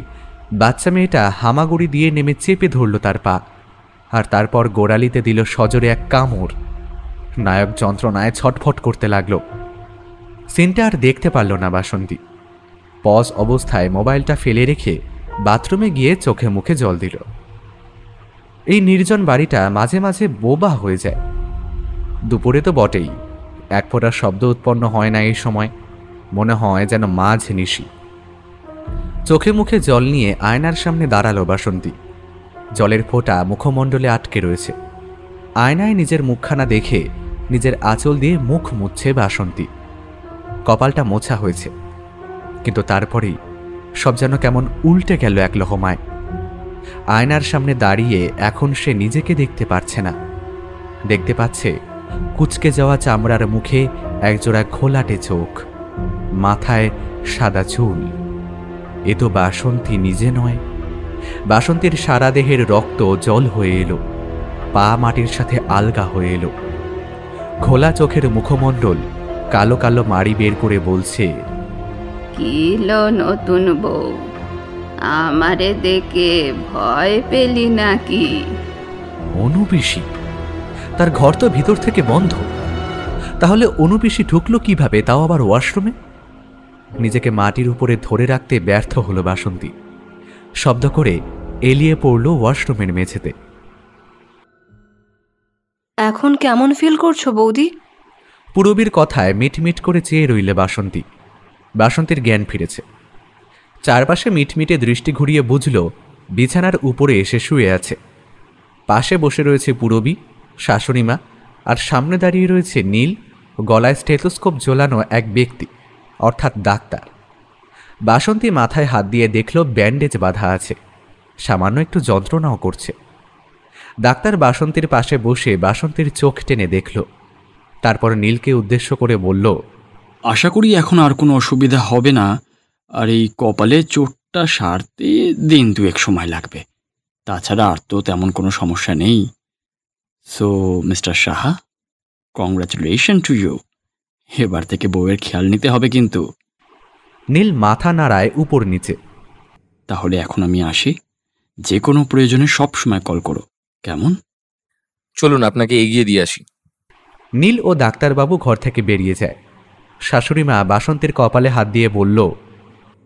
বাচ্চা মেয়েটা হামাগুড়ি দিয়ে নেমে চেপে ধরল তার পা, আর তারপর গোড়ালিতে দিল সজোরে এক কামড়। নায়ক যন্ত্রণায় ছটফট করতে লাগল। সিনটা আর দেখতে পারল না বাসন্তী। পজ অবস্থায় মোবাইলটা ফেলে রেখে বাথরুমে গিয়ে চোখে মুখে জল দিল। এই নির্জন বাড়িটা মাঝে মাঝে বোবা হয়ে যায়। দুপুরে তো বটেই, এক ফোঁটা শব্দ উৎপন্ন হয় না এই সময়, মনে হয় যেন মাঝ নিশি। চোখে মুখে জল নিয়ে আয়নার সামনে দাঁড়ালো বাসন্তী। জলের ফোঁটা মুখমণ্ডলে আটকে রয়েছে। আয়নায় নিজের মুখখানা দেখে নিজের আঁচল দিয়ে মুখ মুছছে বাসন্তী। কপালটা মোছা হয়েছে, কিন্তু তারপরেই সব যেন কেমন উল্টে গেল এক লহমায়। আয়নার সামনে দাঁড়িয়ে এখন সে নিজেকে দেখতে পারছে না। দেখতে পাচ্ছে কুঁচকে যাওয়া চামড়ার মুখে একজোড়া ঘোলাটে চোখ, মাথায় সাদা চুল। এ তো বাসন্তী নিজে নয়। বাসন্তীর সারা দেহের রক্ত জল হয়ে এলো, পা মাটির সাথে আলগা হয়ে এলো। ঘোলা চোখের মুখমণ্ডল কালো কালো মাড়ি বের করে বলছে, কি লো নতুন বউ, আমারে দেখে ভয় পেলি নাকি? অনুপিসি? তার ঘর তো ভিতর থেকে বন্ধ, তাহলে অনুপিসি ঢুকলো কিভাবে, তাও আবার ওয়াশরুমে? নিজেকে মাটির উপরে ধরে রাখতে ব্যর্থ হলো বাসন্তী। শব্দ করে এলিয়ে পড়ল ওয়াশরুমের মেঝেতে। এখন কেমন ফিল করছো বৌদি? পুরবীর কথায় মিটমিট করে চেয়ে রইলে বাসন্তী। বাসন্তীর জ্ঞান ফিরেছে। চারপাশে মিটমিটে দৃষ্টি ঘুরিয়ে বুঝল বিছানার উপরে এসে শুয়ে আছে। পাশে বসে রয়েছে পুরবী, শাশুড়িমা, আর সামনে দাঁড়িয়ে রয়েছে নীল, গলায় স্টেথোস্কোপ ঝোলানো এক ব্যক্তি, অর্থাৎ ডাক্তার। বাসন্তী মাথায় হাত দিয়ে দেখল ব্যান্ডেজ বাঁধা আছে, সামান্য একটু যন্ত্রণাও করছে। ডাক্তার বাসন্তীর পাশে বসে বাসন্তীর চোখ টেনে দেখল, তারপর নীলকে উদ্দেশ্য করে বলল, আশা করি এখন আর কোনো অসুবিধা হবে না, আর এই কপালে চোটটা সারতে দিন দুয়েক সময় লাগবে। তাছাড়া আর তো তেমন কোনো সমস্যা নেই। So mister Saha, congratulation to you. এবার থেকে বউয়ের খেয়াল নিতে হবে কিন্তু। নীল মাথা নাড়ায় উপর নিচে। তাহলে এখন আমি আসি, যে কোনো প্রয়োজনে সব সময় কল করো, কেমন? চলুন আপনাকে এগিয়ে দিয়ে আসি। নীল ও ডাক্তারবাবু ঘর থেকে বেরিয়ে যায়। শাশুড়িমা বাসন্তীর কপালে হাত দিয়ে বলল,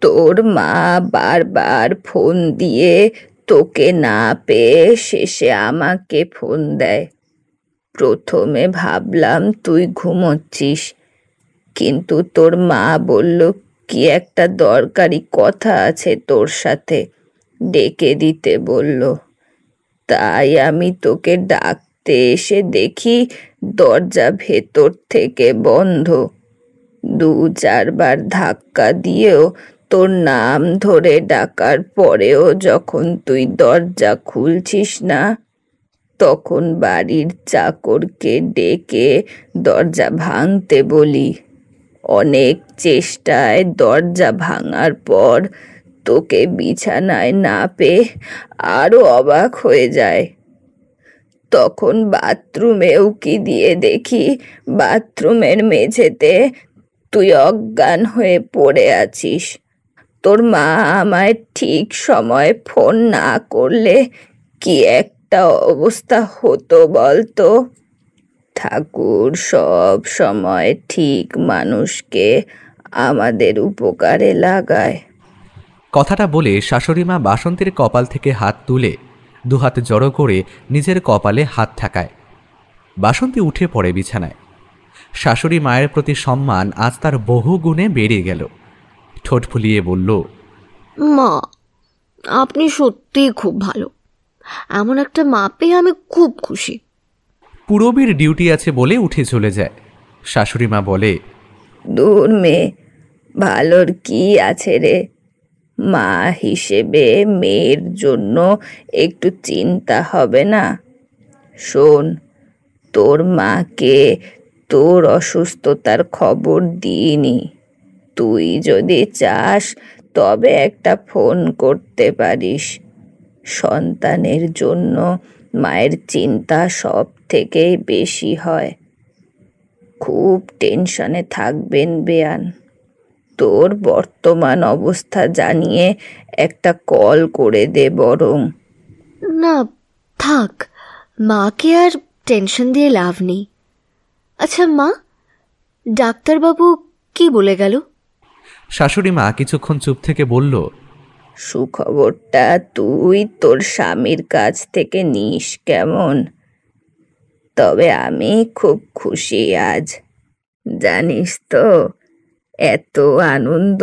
তোর মা বারবার ফোন দিয়ে তোকে না পেয়ে শেষে আমাকে ফোন দেয়। প্রথমে ভাবলাম তুই ঘুমোচ্ছিস, কিন্তু তোর মা বলল কি একটা দরকারি কথা আছে তোর সাথে, ডেকে দিতে বলল। তাই আমি তোকে ডাকতে এসে দেখি দরজা ভেতর থেকে বন্ধ। 2-4 বার ধাক্কা দিয়েও তোর নাম ধরে ডাকার পরেও যখন তুই দরজা খুলছিস না, তখন বাড়ির চাকরকে ডেকে দরজা ভাঙতে বলি। অনেক চেষ্টায় দরজা ভাঙার পর তোকে বিছানায় না পেয়ে আরো অবাক হয়ে যায়। তখন বাথরুমে উকি দিয়ে দেখি বাথরুমের মেঝেতে তুই অজ্ঞান হয়ে পড়ে আছিস। তোর মা আমায় ঠিক সময় ফোন না করলে কি একটা অবস্থা হতো বলতো। ঠাকুর সব সময় ঠিক মানুষকে আমাদের উপকারে লাগায়। কথাটা বলে শাশুড়ি মা বাসন্তীর কপাল থেকে হাত তুলে দুহাত জড়ো করে নিজের কপালে হাত ঠেকায়। বাসন্তী উঠে পড়ে বিছানায়। শাশুড়ি মায়ের প্রতি সম্মান আজ তার বহু গুণে বেড়ে গেল। ঠোঁট ফুলিয়ে বলল, মা, আপনি সত্যিই খুব ভালো। এমন একটা মা পেয়ে আমি খুব খুশি। পুরবীর ডিউটি আছে বলে উঠে চলে যায়। শাশুড়ি মা বলে, দূর মেয়ে, ভালোর কি আছে রে? মা হিসেবে মেয়ের জন্য একটু চিন্তা হবে না? শোন, তোর মাকে তোর অসুস্থতার খবর দিইনি। তুই যদি চাস তবে একটা ফোন করতে পারিস। সন্তানের জন্য মায়ের চিন্তা সব থেকে বেশি হয়। খুব টেনশনে থাকবেন বেয়ান। তোর বর্তমান অবস্থা জানিয়ে একটা কল করে দে বরং। না থাক, মাকে আর টেনশন দিয়ে লাভ নেই। আচ্ছা মা, ডাক্তারবাবু কি বলে গেল? শাশুড়ি মা কিছুক্ষণ চুপ থেকে বলল, সুখবরটা তুই তোর স্বামীর কাছ থেকে নিস কেমন? তবে আমি খুব খুশি আজ। জানিস তো, এত আনন্দ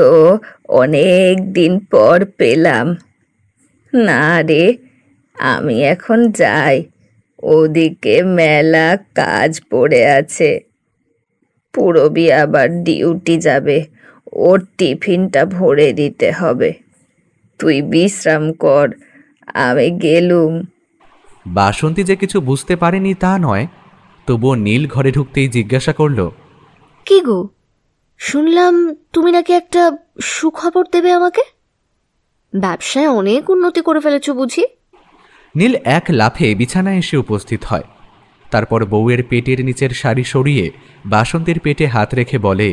অনেক দিন পর পেলাম। না রে, আমি এখন যাই, ওদিকে মেলা কাজ পড়ে আছে। পুরবী আবার ডিউটি যাবে, ওর টিফিনটা ভরে দিতে হবে। তুই বিশ্রাম কর, আমি গেলুম। বাসন্তী যে কিছু বুঝতে পারেনি তা নয়, তবুও নীল ঘরে ঢুকতেই জিজ্ঞাসা করল, কি গো, শুনলাম তুমি নাকি একটা সুখবর দেবে আমাকে? ব্যবসায় অনেক উন্নতি করে ফেলেছো বুঝি? নীল এক লাফে বিছানায় এসে উপস্থিত হয়। তারপর বউয়ের পেটের নিচের শাড়ি সরিয়ে বাসন্তীর পেটে হাত রেখে বলে,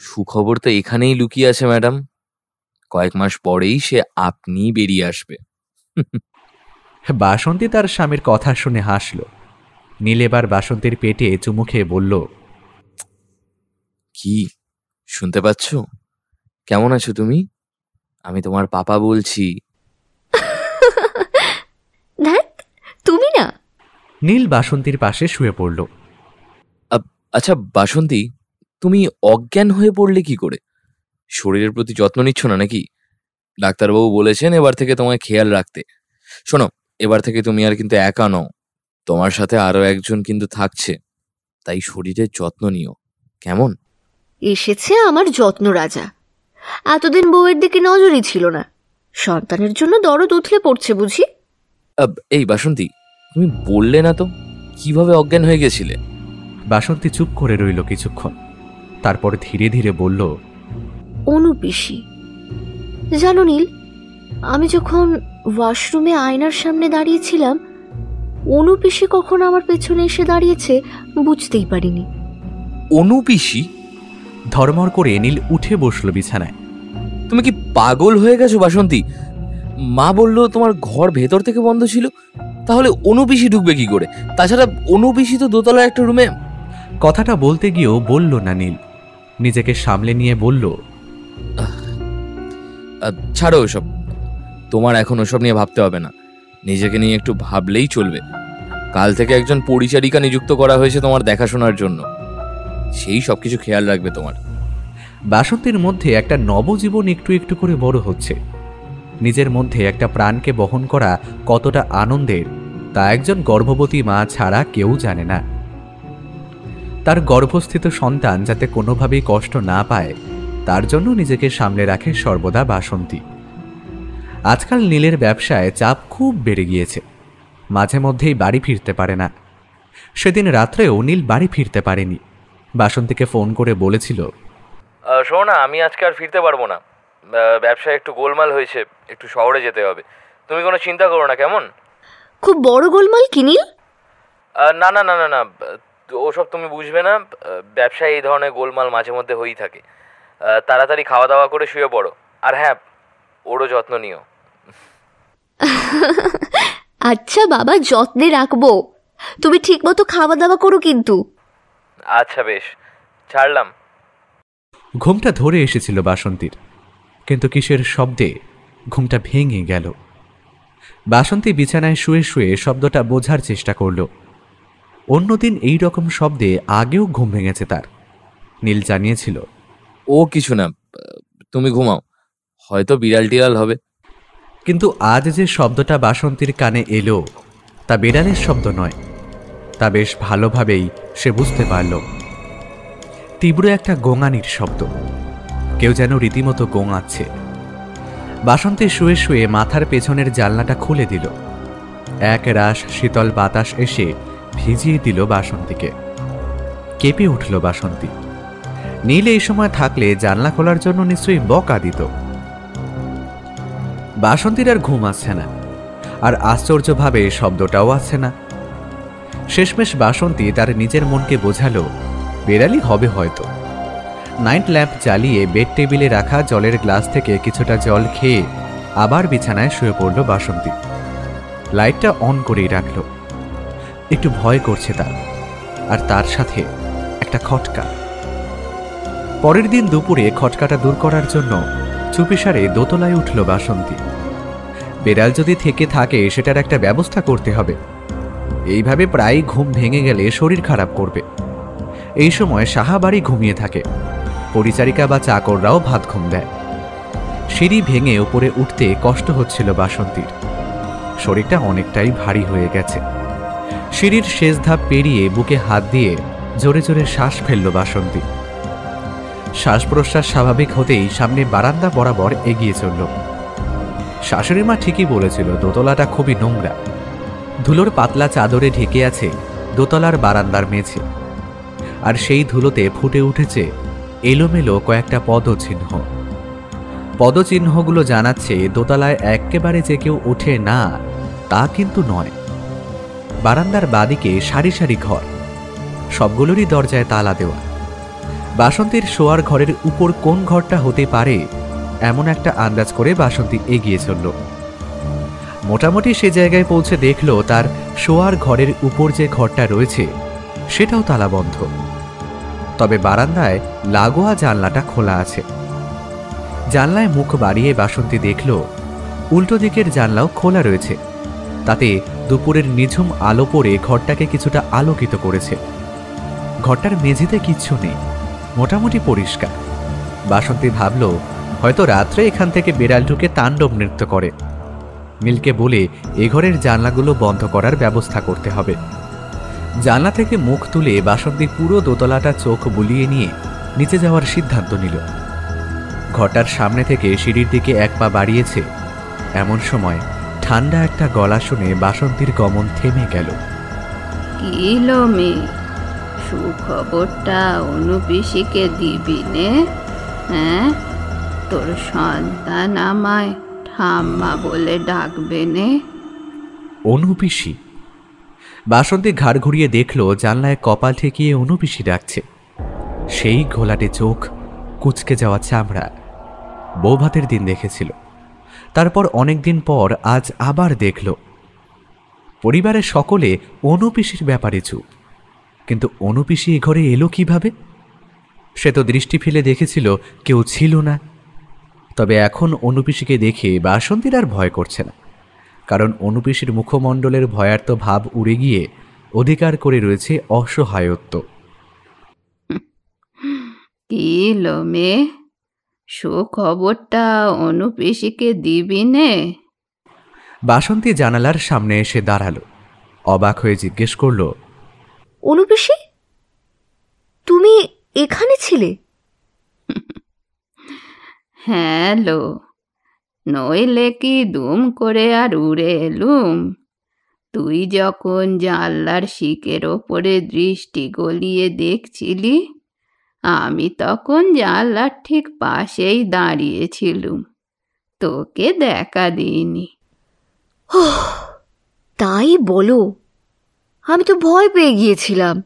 সুখবর তো এখানেই লুকিয়ে আছে ম্যাডাম। কয়েক মাস পরেই সে আপনি বেরিয়ে আসবে। বাসন্তী তার স্বামীর কথা শুনে হাসল। নীল এবার বাসন্তীর পেটে চুমু খেয়ে বলল, কি শুনতে পাচ্ছ? কেমন আছো তুমি? আমি তোমার পাপা বলছি। ধ্যাৎ, তুমি না। নীল বাসন্তীর পাশে শুয়ে পড়ল। আচ্ছা বাসন্তী, তুমি অজ্ঞান হয়ে পড়লে কি করে? শরীরের প্রতি যত্ন নিচ্ছ না নাকি? ডাক্তারবাবু বলেছেন এবার থেকে তোমায় খেয়াল রাখতে। শোনো, এবার থেকে তুমি আর কিন্তু একা নও, তোমার সাথে আরো একজন কিন্তু থাকছে। তাই শরীরের যত্ন নিও, কেমন? এসেছে আমার যত্ন রাজা। এতদিন বউয়ের দিকে নজরই ছিল না। সন্তানের জন্য দরদ উথলে পড়ছে বুঝি? এই বাসন্তী, তুমি বললে না তো কিভাবে অজ্ঞান হয়ে গেছিলে? বাসন্তী চুপ করে রইল কিছুক্ষণ। তারপর ধীরে ধীরে বলল, অনুপিসি। জানো নীল, আমি যখন ওয়াশরুমে আয়নার সামনে দাঁড়িয়েছিলাম, অনুপিসি কখন আমার পেছনে এসে দাঁড়িয়েছে বুঝতেই পারিনি। অনুপিসি? ধর্মর করে নীল উঠে বসল বিছানায়। তুমি কি পাগল হয়ে গেছো বাসন্তী? মা বললো তোমার ঘর ভেতর থেকে বন্ধ ছিল, তাহলে অনুপিসি ঢুকবে কি করে? তাছাড়া অনুপিসি তো দোতলার একটা রুমে। কথাটা বলতে গিয়েও বলল না নীল। নিজেকে সামলে নিয়ে বলল, ছাড়ো ওসব, তোমার এখন ওসব নিয়ে ভাবতে হবে না। নিজেকে নিয়ে একটু ভাবলেই চলবে। কাল থেকে একজন পরিচারিকা নিযুক্ত করা হয়েছে তোমার দেখাশোনার জন্য। সেই সবকিছু খেয়াল রাখবে তোমার। বাসন্তীর মধ্যে একটা নবজীবন একটু একটু করে বড় হচ্ছে। নিজের মধ্যে একটা প্রাণকে বহন করা কতটা আনন্দের তা একজন গর্ভবতী মা ছাড়া কেউ জানে না। তার গর্ভস্থিত সন্তান যাতে কোনোভাবেই কষ্ট না পায় তার জন্য নিজেকে সামলে রাখে সর্বদা বাসন্তী। আজকাল নীলের ব্যবসায় চাপ খুব বেড়ে গিয়েছে, মাঝে মধ্যেই বাড়ি ফিরতে পারে না। সেদিন রাত্রেও নীল বাড়ি ফিরতে পারেনি। বাসন্তীকে ফোন করে বলেছিল, শোনো না, আমি আজকে আর ফিরতে পারবো না, ব্যবসায় একটু গোলমাল হয়েছে, একটু শহরে যেতে হবে। তুমি কোনো চিন্তা করো না, কেমন? খুব বড় গোলমাল কি নীল? না না না না না, ওসব তুমি বুঝবে না। ব্যবসায় এই ধরনের গোলমাল মাঝে মধ্যে হয়েই থাকে। তাড়াতাড়ি খাওয়া দাওয়া করে শুয়ে পড়ো, আর হ্যাঁ, ওরও যত্ন নিও। আচ্ছা বাবা, যত্নে রাখবো। তুমি ঠিক মতো খাওয়া দাওয়া করো কিন্তু। আচ্ছা বেশ, ছাড়লাম। ঘুমটা ধরে এসেছিল বাসন্তীর, কিন্তু কিসের শব্দে ঘুমটা ভেঙে গেল। বাসন্তী বিছানায় শুয়ে শুয়ে শব্দটা বোঝার চেষ্টা করল। অন্যদিন এই রকম শব্দে আগেও ঘুম ভেঙেছে তার। নীল জানিয়েছিল, ও কিছু না, তুমি ঘুমাও, হয়তো বিড়াল টিড়াল হবে। কিন্তু আজ যে শব্দটা বাসন্তীর কানে এলো তা বিড়ালের শব্দ নয়, তা বেশ ভালোভাবেই সে বুঝতে পারল। তীব্র একটা গোঙানির শব্দ, কেউ যেন রীতিমতো গোঙাচ্ছে। বাসন্তী শুয়ে শুয়ে মাথার পেছনের জানলাটা খুলে দিল। এক রাশ শীতল বাতাস এসে ভিজিয়ে দিল বাসন্তীকে। কেঁপে উঠল বাসন্তী। নীল এই সময় থাকলে জানলা খোলার জন্য নিশ্চয়ই বকা দিত। বাসন্তীর আর ঘুম আসছে না, আর আশ্চর্যভাবে শব্দটাও আসছে না। শেষমেশ বাসন্তী তার নিজের মনকে বোঝালো বেড়ালি হবে হয়তো। নাইট ল্যাম্প জ্বালিয়ে বেড টেবিলে রাখা জলের গ্লাস থেকে কিছুটা জল খেয়ে আবার বিছানায় শুয়ে পড়ল বাসন্তী। লাইটটা অন করেই রাখল। একটু ভয় করছে তার, আর তার সাথে একটা খটকা। পরের দিন দুপুরে খটকাটা দূর করার জন্য চুপিসারে দোতলায় উঠল বাসন্তী। বেড়াল যদি থেকে থাকে সেটার একটা ব্যবস্থা করতে হবে। এইভাবে প্রায় ঘুম ভেঙে গেলে শরীর খারাপ করবে। এই সময় সাহা বাড়ি ঘুমিয়ে থাকে, পরিচারিকা বা চাকররাও ভাত ঘুম দেয়। সিঁড়ি ভেঙে উপরে উঠতে কষ্ট হচ্ছিল বাসন্তীর। শরীরটা অনেকটাই ভারী হয়ে গেছে। সিঁড়ির শেষ ধাপ পেরিয়ে বুকে হাত দিয়ে জোরে জোরে শ্বাস ফেলল বাসন্তী। শ্বাস প্রশ্বাস স্বাভাবিক হতেই সামনে বারান্দা বরাবর এগিয়ে চলল। শাশুড়ি মা ঠিকই বলেছিল, দোতলাটা খুবই নোংরা। ধুলোর পাতলা চাদরে ঢেকে আছে দোতলার বারান্দার মেঝে, আর সেই ধুলোতে ফুটে উঠেছে এলোমেলো কয়েকটা পদচিহ্ন। পদচিহ্নগুলো জানাচ্ছে দোতলায় একেবারে যে কেউ ওঠে না তা কিন্তু নয়। বারান্দার বাদিকে সারি সারি ঘর, সবগুলোরই দরজায় তালা দেওয়া। বাসন্তীর শোয়ার ঘরের উপর কোন ঘরটা হতে পারে এমন একটা আন্দাজ করে বাসন্তী এগিয়ে চলল। মোটামুটি সে জায়গায় পৌঁছে দেখল তার শোয়ার ঘরের উপর যে ঘরটা রয়েছে সেটাও তালাবন্ধ। তবে বারান্দায় লাগোয়া জানলাটা খোলা আছে। জানলায় মুখ বাড়িয়ে বাসন্তী দেখল উল্টো দিকের জানলাও খোলা রয়েছে। তাতে দুপুরের নিঝুম আলো পড়ে ঘরটাকে কিছুটা আলোকিত করেছে। ঘরটার মেঝেতে কিচ্ছু নেই, মোটামুটি পরিষ্কার। বাসন্তী ভাবল হয়তো রাত্রে এখান থেকে বিড়াল ঢুকে তাণ্ডব নৃত্য করে। নীলকে বলে এ ঘরের জানলাগুলো বন্ধ করার ব্যবস্থা করতে হবে। জানলা থেকে মুখ তুলে বাসন্তী পুরো দোতলাটা চোখ বুলিয়ে নিয়ে নিচে যাওয়ার সিদ্ধান্ত নিল। ঘরটার সামনে থেকে সিঁড়ির দিকে এক পা বাড়িয়েছে, এমন সময় ঠান্ডা একটা গলা শুনে বাসন্তীর গমন থেমে গেল। কি লো মেয়ে, সুখবরটা অনুপিসিকে দিবি নে? হ্যাঁ, তোর সন্তান আমায় ঠাম্মা বলে ডাকবে নে। অনুপিসি? বাসন্তী ঘাড় ঘুরিয়ে দেখল জানলায় কপাল ঠেকিয়ে অনুপিসি ডাকছে। সেই ঘোলাটে চোখ, কুচকে যাওয়া চামড়া। বৌভাতের দিন দেখেছিল, তারপর অনেকদিন পর আজ আবার দেখল। পরিবারের সকলে অনুপিসির ব্যাপারে চুপ, কিন্তু অনুপিসি এ ঘরে এলো কিভাবে? সে তো দৃষ্টি ফেলে দেখেছিল কেউ ছিল না। তবে এখন অনুপিসিকে দেখে বাসন্তীর আর ভয় করছে না, কারণ অনুপিসির মুখমণ্ডলের ভয়ার্ত ভাব উড়ে গিয়ে অধিকার করে রয়েছে অসহায়ত্ব। কি লো মেয়ে, সুখবরটা অনুপিসিকে দিবি নে? বাসন্তী জানালার সামনে এসে দাঁড়ালো। অবাক হয়ে জিজ্ঞেস করলো, অনুপিসি, তুমি এখানে ছিলে? হ্যাঁ লো, নইলে কি দুম করে আর উড়ে এলুম? তুই যখন জানলার শিকের ওপরে দৃষ্টি গলিয়ে দেখছিলি, আমি তখন জানলার ঠিক পাশেই দাঁড়িয়েছিলুম, তোকে দেখা দিইনি। তাই বলো, আমি তো ভয় পেয়ে গিয়েছিলাম।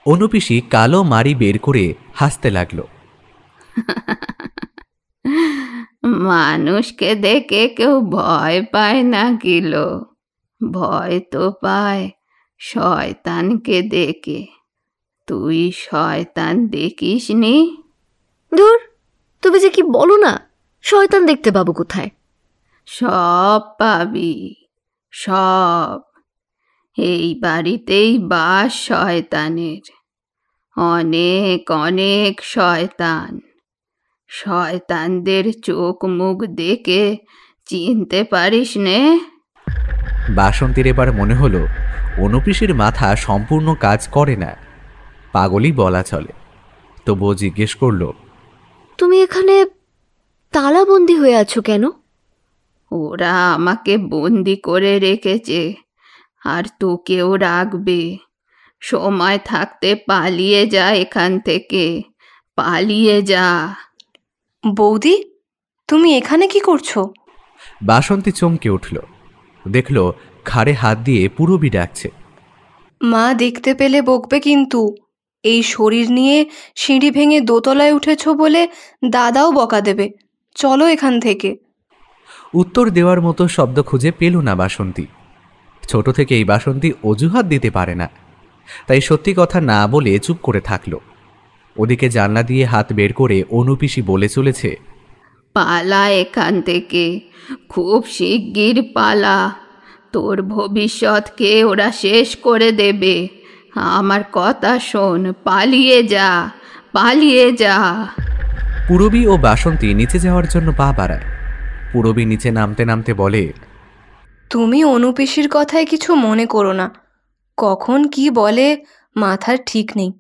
অনুপিসি কালো মারি বের করে হাসতে লাগলো। মানুষকে দেখে কেউ ভয় পায় না কিলো? ভয় তো পায় শয়তানকে দেখে। তুই শয়তান দেখিসনি? দূর, তুমি যে কি বলো না, শয়তান দেখতে পাবো কোথায়? সব পাবি, সব। এই বাড়িতেই বাস শয়তানের, অনেক অনেক শয়তান। শয়তানদের চোখ মুখ দেখে চিনতে পারিস নে? বাসন্তীর এবার মনে হলো অনুপিসির মাথা সম্পূর্ণ কাজ করে না, পাগলই বলা চলে। তবুও জিজ্ঞেস করলো, তুমি এখানে তালাবন্দি হয়ে আছো কেন? ওরা আমাকে বন্দি করে রেখেছে, আর তোকেও রাখবে। সময় থাকতে পালিয়ে যা এখান থেকে, পালিয়ে যা। বৌদি, তুমি এখানে কি করছো? বাসন্তী চমকে উঠল। দেখল ঘাড়ে হাত দিয়ে পুরবী ডাকছে। মা দেখতে পেলে বকবে কিন্তু। এই শরীর নিয়ে সিঁড়ি ভেঙে দোতলায় উঠেছো বলে দাদাও বকা দেবে। চলো এখান থেকে। উত্তর দেওয়ার মতো শব্দ খুঁজে পেল না বাসন্তী। ছোট থেকেই বাসন্তী অজুহাত দিতে পারে না, তাই সত্যি কথা না বলে চুপ করে থাকল। ওদিকে জানলা দিয়ে হাত বের করে অনুপিসি বলে চলেছে, পালা এখান থেকে, খুব শিগগির পালা। তোর ভবিষ্যৎকে ওরা শেষ করে দেবে। আমার কথা শোন, পালিয়ে যা, পালিয়ে যা। পুরবী ও বাসন্তী নিচে যাওয়ার জন্য পা বাড়ায়। পুরবী নিচে নামতে নামতে বলে, তুমি অনুপিসির কথায় কিছু মনে করো না। কখন কি বলে মাথার ঠিক নেই।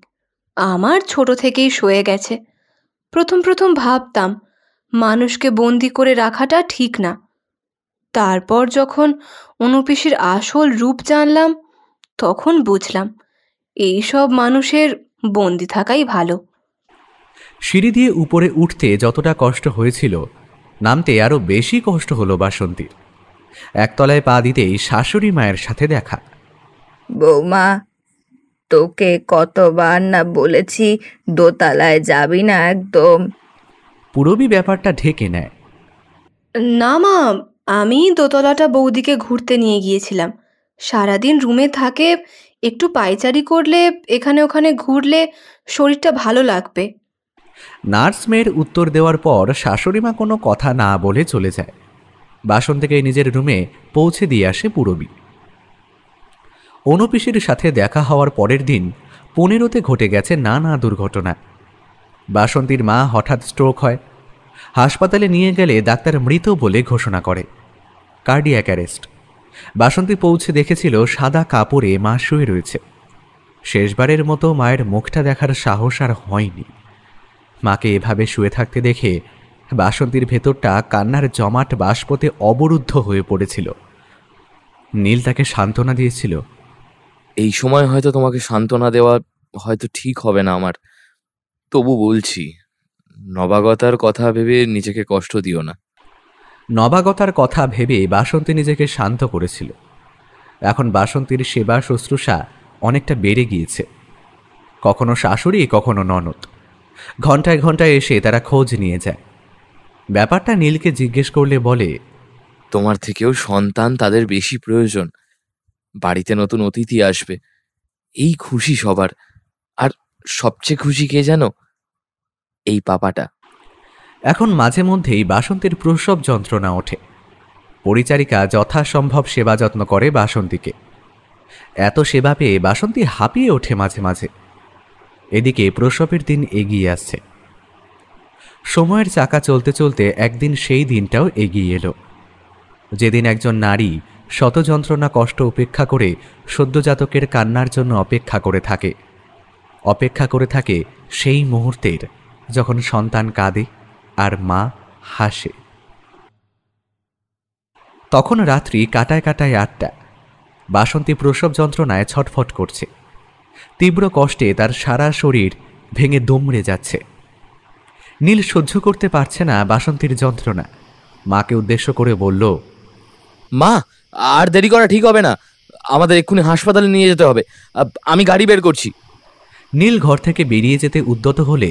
আমার ছোট থেকেই সয়ে গেছে। প্রথম প্রথম ভাবতাম মানুষকে বন্দি করে রাখাটা ঠিক না। তারপর যখন অনুপিসির আসল রূপ জানলাম, তখন বুঝলাম এই সব মানুষের বন্দি থাকাই ভালো। সিঁড়ি দিয়ে উপরে উঠতে যতটা কষ্ট হয়েছিল, নামতে আরো বেশি কষ্ট হলো বাসন্তীর। একতলায় পা দিতেই শাশুড়ি মায়ের সাথে দেখা। বৌমা, তোকে কতবার না বলেছি দোতলায় যাবি না একদম। পুরবী ব্যাপারটা ঢেকে নেয়। না মা, আমি দোতলাটা বৌদিকে ঘুরতে নিয়ে গিয়েছিলাম। সারাদিন রুমে থাকে, একটু পায়চারি করলে, এখানে ওখানে ঘুরলে শরীরটা ভালো লাগবে। নার্স মেয়ের উত্তর দেওয়ার পর শাশুড়িমা কোনো কথা না বলে চলে যায়। বাসন্তীকে নিজের রুমে পৌঁছে দিয়ে আসে পুরবী। অনুপিসির সাথে দেখা হওয়ার পরের দিন 15তে ঘটে গেছে নানা দুর্ঘটনা। বাসন্তীর মা হঠাৎ স্ট্রোক হয়। হাসপাতালে নিয়ে গেলে ডাক্তার মৃত বলে ঘোষণা করে, কার্ডিয়াক অ্যারেস্ট। বাসন্তী পৌঁছে দেখেছিল সাদা কাপড়ে মা শুয়ে রয়েছে। শেষবারের মতো মায়ের মুখটা দেখার সাহস আর হয়নি। মাকে এভাবে শুয়ে থাকতে দেখে বাসন্তীর ভেতরটা কান্নার জমাট বাষ্পতে অবরুদ্ধ হয়ে পড়েছিল। নীল তাকে সান্ত্বনা দিয়েছিল। এই সময় হয়তো তোমাকে সান্ত্বনা দেওয়া হয়তো ঠিক হবে না আমার, তবু বলছি, নবাগতার কথা ভেবে নিজেকে কষ্ট দিও না। নবাগতার কথা ভেবে বাসন্তী নিজেকে শান্ত করেছিল। এখন বাসন্তীর সেবা শুশ্রূষা অনেকটা বেড়ে গিয়েছে। কখনো শাশুড়ি, কখনো ননদ। ঘন্টায় ঘন্টায় এসে তারা খোঁজ নিয়ে যায়। ব্যাপারটা নীলকে জিজ্ঞেস করলে বলে, তোমার থেকেও সন্তান তাদের বেশি প্রয়োজন। বাড়িতে নতুন অতিথি আসবে, এই খুশি সবার। আর সবচেয়ে খুশি কে জানো? এই পাপাটা। এখন মাঝে মধ্যেই বাসন্তীর প্রসব যন্ত্রণা ওঠে। পরিচারিকা যথাসম্ভব সেবা যত্ন করে বাসন্তীকে। এত সেবা পেয়ে বাসন্তী হাঁপিয়ে ওঠে মাঝে মাঝে। এদিকে প্রসবের দিন এগিয়ে আসছে। সময়ের চাকা চলতে চলতে একদিন সেই দিনটাও এগিয়ে এলো, যেদিন একজন নারী শত যন্ত্রণা কষ্ট উপেক্ষা করে সদ্যজাতকের কান্নার জন্য অপেক্ষা করে থাকে সেই মুহূর্তের যখন সন্তান কাঁদে আর মা হাসে। তখন রাত্রি কাটায় কাটায় 8টা। বাসন্তী প্রসব যন্ত্রণায় ছটফট করছে। তীব্র কষ্টে তার সারা শরীর ভেঙে দুমড়ে যাচ্ছে। নীল সহ্য করতে পারছে না বাসন্তীর যন্ত্রণা। মাকে উদ্দেশ্য করে বলল, মা, আর দেরি করা ঠিক হবে না, আমাদের এক্ষুনি হাসপাতালে নিয়ে যেতে হবে। আমি গাড়ি বের করছি। নীল ঘর থেকে বেরিয়ে যেতে উদ্যত হলে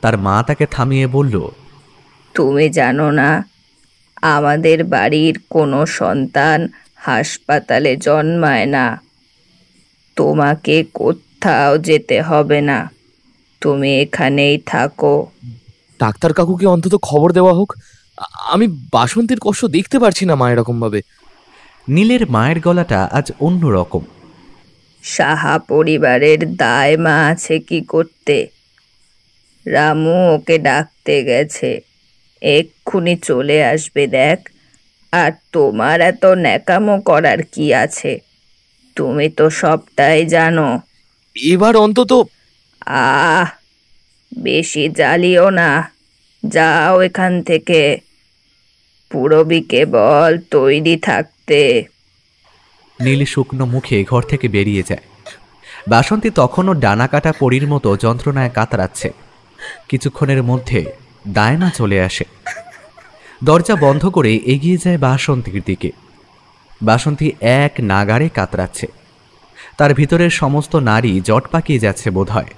তার মা তাকে থামিয়ে বলল, তুমি জানো না, আমাদের বাড়ির কোনো সন্তান হাসপাতালে জন্মায় না। তোমাকে কোথাও যেতে হবে না, তুমি এখানেই থাকো। ডাক্তার কাকুকে অন্তত খবর দেওয়া হোক। আমি বাসন্তীর কষ্ট দেখতে পারছি না মা এরকম ভাবে। নীলের মায়ের গলাটা আজ অন্যরকম। সাহা পরিবারের দায়মা আছে কি করতে? রামু ওকে ডাকতে গেছে, এক্ষুনি চলে আসবে দেখ। আর তোমার এত ন্যাকামো করার কি আছে? তুমি তো সবটাই জানো। এবার অন্তত বেশি জ্বালিও না, যাও এখান থেকে। পুরবীকে বল তৈরি থাকতে। নীল শুকনো মুখে ঘর থেকে বেরিয়ে যায়। বাসন্তী তখনও ডানা কাটা পরীর মতো যন্ত্রণায় কাতরাচ্ছে। কিছুক্ষণের মধ্যে দায়মা চলে আসে। দরজা বন্ধ করে এগিয়ে যায় বাসন্তীর দিকে। বাসন্তী এক নাগাড়ে কাতরাচ্ছে। তার ভিতরের সমস্ত নারী জট পাকিয়ে যাচ্ছে বোধহয়।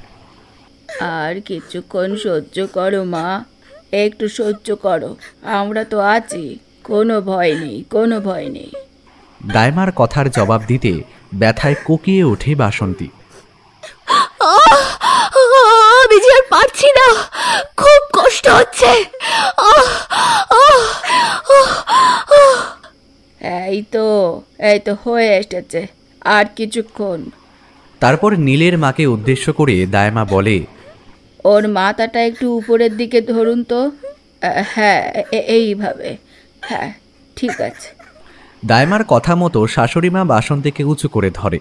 আর কিছুক্ষণ সহ্য করো মা, একটু সহ্য করো, আমরা তো আছি, কোনো ভয় নেই, কোনো ভয় নেই। দায়মার কথার জবাব দিতে ব্যথায় কোকিয়ে ওঠে বাসন্তী। আমি যে আর পারছি না, খুব কষ্ট হচ্ছে। এই তো হয়ে এসেছে, আর কিছুক্ষণ। তারপর নীলের মাকে উদ্দেশ্য করে দায়মা বলে, ওর মাথাটা একটু উপরের দিকে ধরুন তো। হ্যাঁ, এইভাবে, হ্যাঁ ঠিক আছে। দায়মার কথা মতো শাশুড়িমা বাসন্তীকে উঁচু করে ধরে।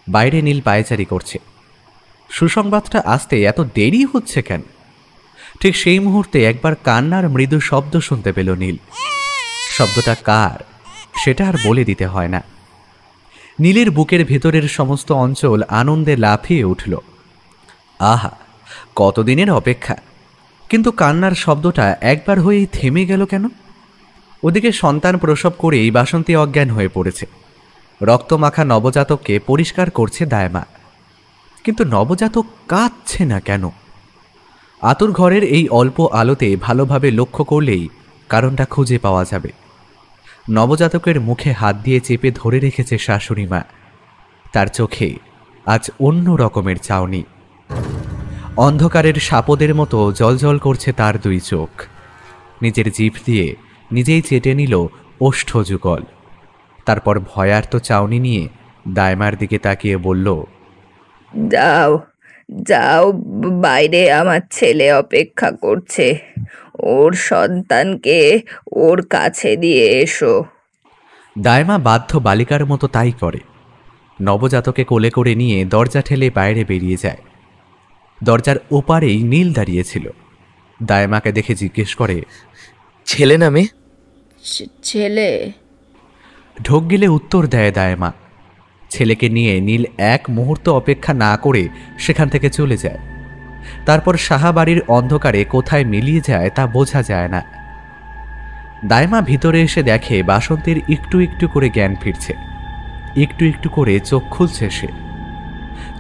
বাইরে নীল পায়চারি করছে। সুসংবাদটা আসতে এত দেরি হচ্ছে কেন? ঠিক সেই মুহূর্তে একবার কান্নার মৃদু শব্দ শুনতে পেল নীল। শব্দটা কার সেটা আর বলে দিতে হয় না। নীলের বুকের ভেতরের সমস্ত অঞ্চল আনন্দে লাফিয়ে উঠল। আহা, কতদিনের অপেক্ষা! কিন্তু কান্নার শব্দটা একবার হয়েই থেমে গেল কেন? ওদিকে সন্তান প্রসব করেই বাসন্তী অজ্ঞান হয়ে পড়েছে। রক্তমাখা নবজাতককে পরিষ্কার করছে দায়মা, কিন্তু নবজাতক কাঁদছে না কেন? আতুর ঘরের এই অল্প আলোতে ভালোভাবে লক্ষ্য করলেই কারণটা খুঁজে পাওয়া যাবে। নবজাতকের মুখে হাত দিয়ে চেপে ধরে রেখেছে শাশুড়িমা। তার চোখে আজ অন্য রকমের চাউনি। অন্ধকারের সাপদের মতো জলজল করছে তার দুই চোখ। নিজের জিভ দিয়ে নিজেই চেটে নিল ওষ্ঠযুগল। তারপর ভয়ার্ত চাউনি নিয়ে দায়মার দিকে তাকিয়ে বলল, যাও যাও, বাইরে আমার ছেলে অপেক্ষা করছে, ওর সন্তানকে ওর কাছে দিয়ে এসো। দায়মা বাধ্য বালিকার মতো তাই করে। নবজাতকে কোলে করে নিয়ে দরজা ঠেলে বাইরে বেরিয়ে যায়। দরজার ওপারেই নীল দাঁড়িয়েছিল। দায়মাকে দেখে জিজ্ঞেস করে, ছেলে না মেয়ে? ছেলে। ঢোক গিলে উত্তর দেয় দায়মা। ছেলেকে নিয়ে নীল এক মুহূর্ত অপেক্ষা না করে সেখান থেকে চলে যায়। তারপর সাহাবাড়ির অন্ধকারে কোথায় মিলিয়ে যায় তা বোঝা যায় না। দায়মা ভিতরে এসে দেখে বাসন্তীর একটু একটু করে জ্ঞান ফিরছে, একটু একটু করে চোখ খুলছে সে।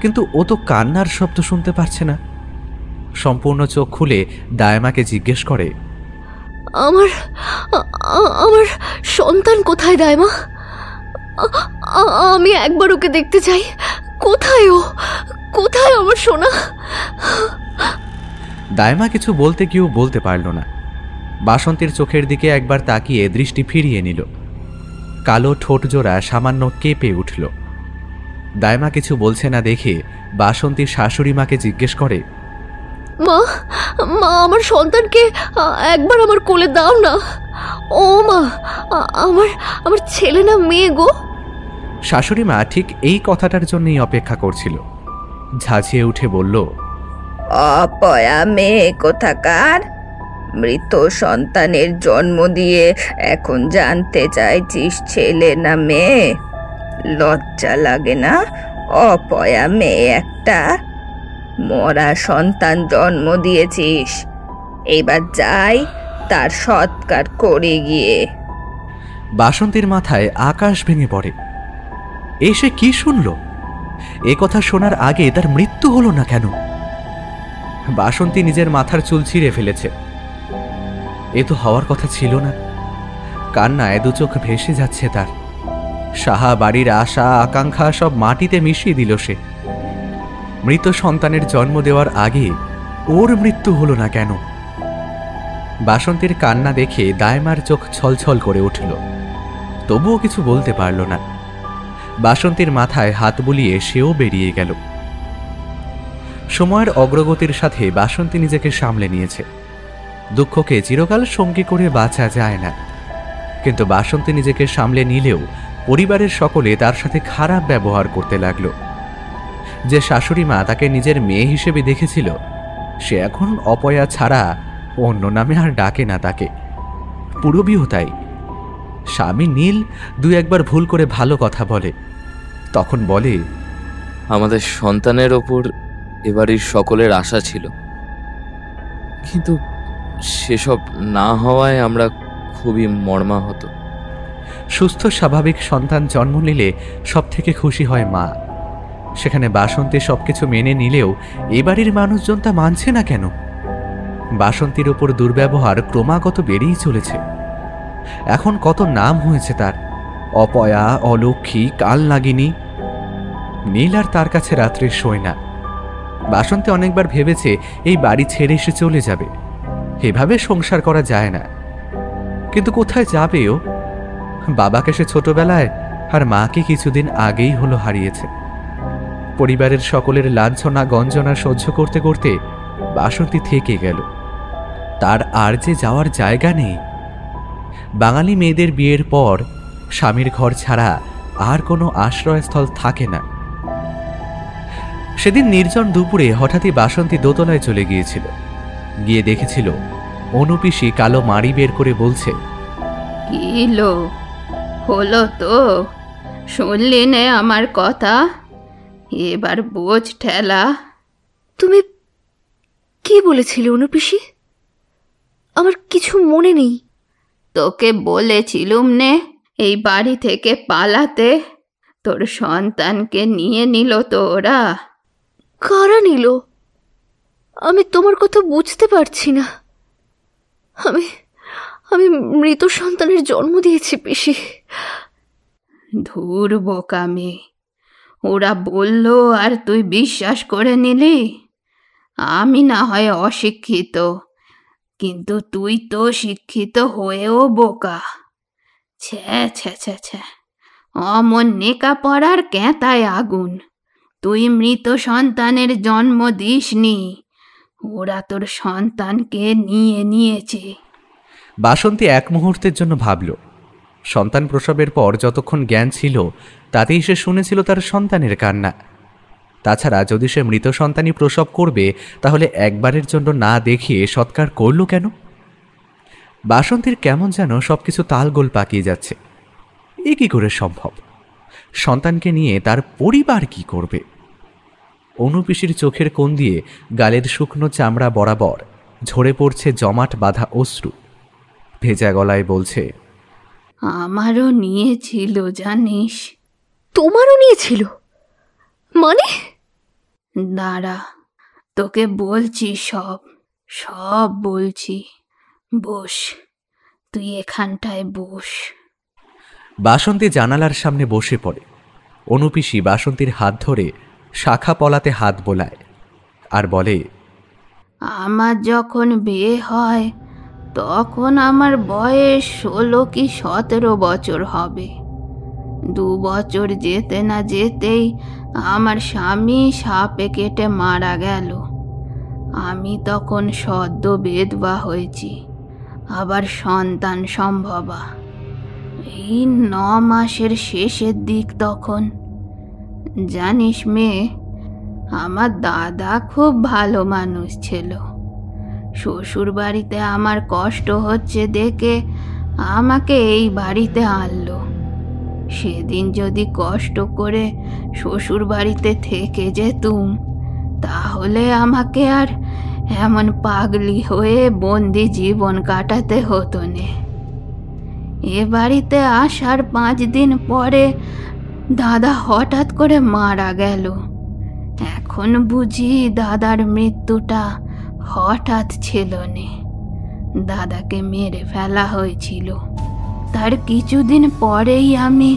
কিন্তু ও তো কান্নার শব্দ শুনতে পারছে না। সম্পূর্ণ চোখ খুলে দায়মাকে জিজ্ঞেস করে, আমার আমার সন্তান কোথায় দায়মা? আমি একবার ওকে দেখতে চাই। কোথায় ও? কোথায় আমার সোনা? দায়মা কিছু বলতে গিয়েও বলতে পারল না। বাসন্তীর চোখের দিকে একবার তাকিয়ে দৃষ্টি ফিরিয়ে নিল। কালো ঠোঁট জোড়া সামান্য কেঁপে উঠল। দায়মা কিছু বলছে না দেখে বাসন্তী শাশুড়ি মাকে জিজ্ঞেস করে, মা, মা আমার সন্তানকে একবার আমার কোলে দাও না। ও মা, আমার আমার ছেলে না মেয়ে গো? শাশুড়ি মা ঠিক এই কথাটার জন্যই অপেক্ষা করছিল। ঝাঁঝিয়ে উঠে বলল, অপয়া মেয়ে কোথাকার! মৃত সন্তানের জন্ম দিয়ে এখন জানতে চাইছিস ছেলে না মেয়ে? লজ্জা লাগে না? অপয়া মেয়ে একটা, মরা সন্তান জন্ম দিয়েছিস। এবার যাই তার সৎকার করে গিয়ে। বাসন্তীর মাথায় আকাশ ভেঙে পড়ে। এসে কি শুনল? এ কথা শোনার আগে তার মৃত্যু হলো না কেন? বাসন্তী নিজের মাথার চুল ছিঁড়ে ফেলেছে। এ তো হওয়ার কথা ছিল না। কান্নায় দু চোখ ভেসে যাচ্ছে তার। সাহা বাড়ির আশা আকাঙ্ক্ষা সব মাটিতে মিশিয়ে দিল সে। মৃত সন্তানের জন্ম দেওয়ার আগে ওর মৃত্যু হলো না কেন? বাসন্তীর কান্না দেখে দাইমার চোখ ছলছল করে উঠল, তবুও কিছু বলতে পারল না। বাসন্তীর মাথায় হাত বুলিয়ে সেও বেরিয়ে গেল। সময়ের অগ্রগতির সাথে বাসন্তী নিজেকে সামলে নিয়েছে। দুঃখকে চিরকাল সঙ্গী করে বাঁচা যায় না, কিন্তু বাসন্তী নিজেকে সামলে নিলেও পরিবারের সকলে তার সাথে খারাপ ব্যবহার করতে লাগলো। যে শাশুড়ি মা তাকে নিজের মেয়ে হিসেবে দেখেছিল, সে এখন অপয়া ছাড়া অন্য নামে আর ডাকে না তাকে। পূরবীও তাই। স্বামী নীল দুই একবার ভুল করে ভালো কথা বলে, তখন বলে, আমাদের সন্তানের ওপর এবাড়ির সকলের আশা ছিল, কিন্তু সেসব না হওয়ায় আমরা খুবই মর্মাহত। সুস্থ স্বাভাবিক সন্তান জন্ম নিলে সব থেকে খুশি হয় মা। সেখানে বাসন্তী সবকিছু মেনে নিলেও এ বাড়ির মানুষজন তা মানছে না কেন? বাসন্তীর ওপর দুর্ব্যবহার ক্রমাগত বেড়েই চলেছে। এখন কত নাম হয়েছে তার, অপয়া, অলক্ষী, কাল নাগিনী। নীল আর তার কাছে রাত্রে শোয় না। বাসন্তী অনেকবার ভেবেছে এই বাড়ি ছেড়ে এসে চলে যাবে, এভাবে সংসার করা যায় না। কিন্তু কোথায় যাবে ও? বাবাকে সে ছোটবেলায় আর মাকে কিছুদিন আগেই হলো হারিয়েছে। পরিবারের সকলের লাঞ্ছনা গঞ্জনা সহ্য করতে করতে বাসন্তী থেকে গেল। তার আর যে যাওয়ার জায়গা নেই। বাঙালি মেয়েদের বিয়ের পর স্বামীর ঘর ছাড়া আর কোনো আশ্রয়স্থল থাকে না। সেদিন নির্জন দুপুরে হঠাৎই বাসন্তী দোতলায় চলে গিয়েছিল। গিয়ে দেখেছিল অনুপিসি কালো মাড়ি বের করে বলছে, কিলো হলো তো? শুনলি নে আমার কথা? এবার বোঝ ঠেলা। তুমি কি বলেছিলে অনুপিসি? আমার কিছু মনে নেই। তোকে বলেছিলুম নে এই বাড়ি থেকে পালাতে। তোর সন্তানকে নিয়ে নিল তো ওরা। কারা নিল? আমি তোমার কথা বুঝতে পারছি না। আমি মৃত সন্তানের জন্ম দিয়েছি পিসি। ধুর বোকা মেয়ে, ওরা বলল আর তুই বিশ্বাস করে নিলি? আমি না হয় অশিক্ষিত, কিন্তু তুই তো শিক্ষিত হয়েও বোকা। ছ্যা ছ্যা ছ্যা ছ্যা, অমন নেকা পড়ার ক্যাঁতায় আগুন। তুই মৃত সন্তানের জন্ম দিসনি, ওরা তোর সন্তানকে নিয়ে নিয়েছে। বাসন্তী এক মুহূর্তের জন্য ভাবল, সন্তান প্রসবের পর যতক্ষণ জ্ঞান ছিল তাতেই সে শুনেছিল তার সন্তানের কান্না। তাছাড়া যদি সে মৃত সন্তানই প্রসব করবে, তাহলে একবারের জন্য না দেখিয়ে সৎকার করল কেন? বাসন্তীর কেমন যেন সবকিছু তালগোল পাকিয়ে যাচ্ছে। এ কি করে সম্ভব? সন্তানকে নিয়ে তার পরিবার কি করবে? অনুপিসির চোখের কোণ দিয়ে গালের শুকনো চামড়া বরাবর ঝরে পড়ছে জমাট বাঁধা অশ্রু। ভেজা গলায় বলছে, আমারও নিয়েছিল জানিস। তোমারও নিয়েছিল মানে? দাঁড়া, তোকে বলছি, সব বলছি। বস, তুই এখানটায় বস। বাসন্তী জানালার সামনে বসে পড়ে। অনুপিসি বাসন্তীর হাত ধরে শাখা পলাতে হাত বোলায় আর বলে, আমার যখন বিয়ে হয় তখন আমার বয়স 16 কি 17 বছর হবে। 2 বছর যেতে না যেতেই আমার স্বামী সাপে কেটে মারা গেল। আমি তখন সদ্য বিধবা হয়েছি, আবার সন্তান সম্ভবা। এই 9 মাসের শেষের দিক তখন। জানিস মেয়ে, আমার দাদা খুব ভালো মানুষ ছিল। শ্বশুর বাড়িতে আমার কষ্ট হচ্ছে দেখে আমাকে এই বাড়িতে আনলো। সেদিন যদি কষ্ট করে শ্বশুর বাড়িতে থেকে যেতুম, তাহলে আমাকে আর এমন পাগলি হয়ে বন্দি জীবন কাটাতে হতো না। এ বাড়িতে আসার 5 দিন পরে দাদা হঠাৎ করে মারা গেল। এখন বুঝি দাদার মৃত্যুটা হঠাৎ ছিল না, দাদাকে মেরে ফেলা হয়েছিল। তার কিছুদিন পরেই আমি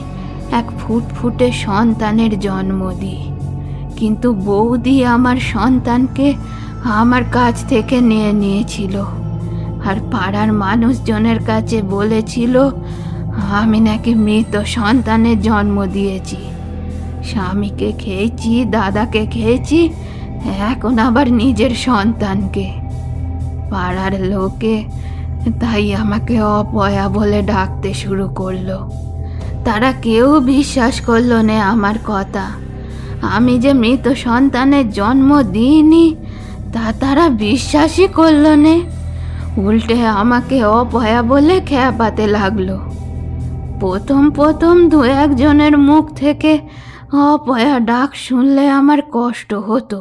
এক ফুটফুটে সন্তানের জন্ম দিই, কিন্তু বৌদি আমার সন্তানকে আমার কাছ থেকে নিয়ে নিয়েছিল, আর পাড়ার মানুষজনের কাছে বলেছিল আমি নাকি মৃত সন্তানের জন্ম দিয়েছি। স্বামীকে খেয়েছি, দাদাকে খেয়েছি, এখন আবার নিজের সন্তানকে। পাড়ার লোকে তাই আমাকে অপয়া বলে ডাকতে শুরু করলো। তারা কেউ বিশ্বাস করলো না আমার কথা। আমি যে মৃত সন্তানের জন্ম দিইনি তা তারা বিশ্বাসই করলো না, উল্টে আমাকে অপয়া বলে খেপাতে লাগলো। প্রথম 2-1 জনের মুখ থেকে অপয়া ডাক শুনলে আমার কষ্ট হতো।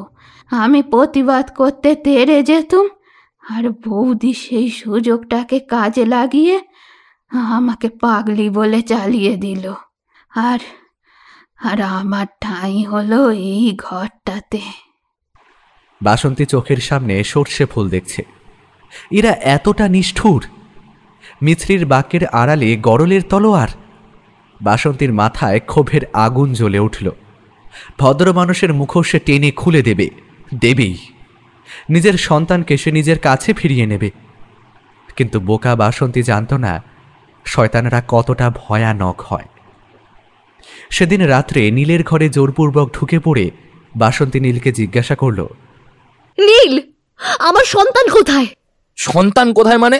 আমি প্রতিবাদ করতে তেড়ে যেতুম, আর বৌদি সেই সুযোগটাকে কাজে লাগিয়ে আমাকে পাগলি বলে চালিয়ে দিল। আর আর আমার ঠাঁই হলো এই ঘরটাতে। বাসন্তী চোখের সামনে সর্ষে ফুল দেখছে। এরা এতটা নিষ্ঠুর! মিছরির বাক্যের আড়ালে গরলের তলোয়ার। বাসন্তীর মাথায় ক্ষোভের আগুন জ্বলে উঠল। ভদ্র মানুষের মুখোশ সে টেনে খুলে দেবেই। নিজের সন্তানকে সে নিজের কাছে ফিরিয়ে নেবে। কিন্তু বোকা বাসন্তী জানত না শয়তানরা কতটা ভয়ানক হয়। সেদিন রাত্রে নীলের ঘরে জোরপূর্বক ঢুকে পড়ে বাসন্তী নীলকে জিজ্ঞাসা করল, নীল, আমার সন্তান কোথায়? সন্তান কোথায় মানে?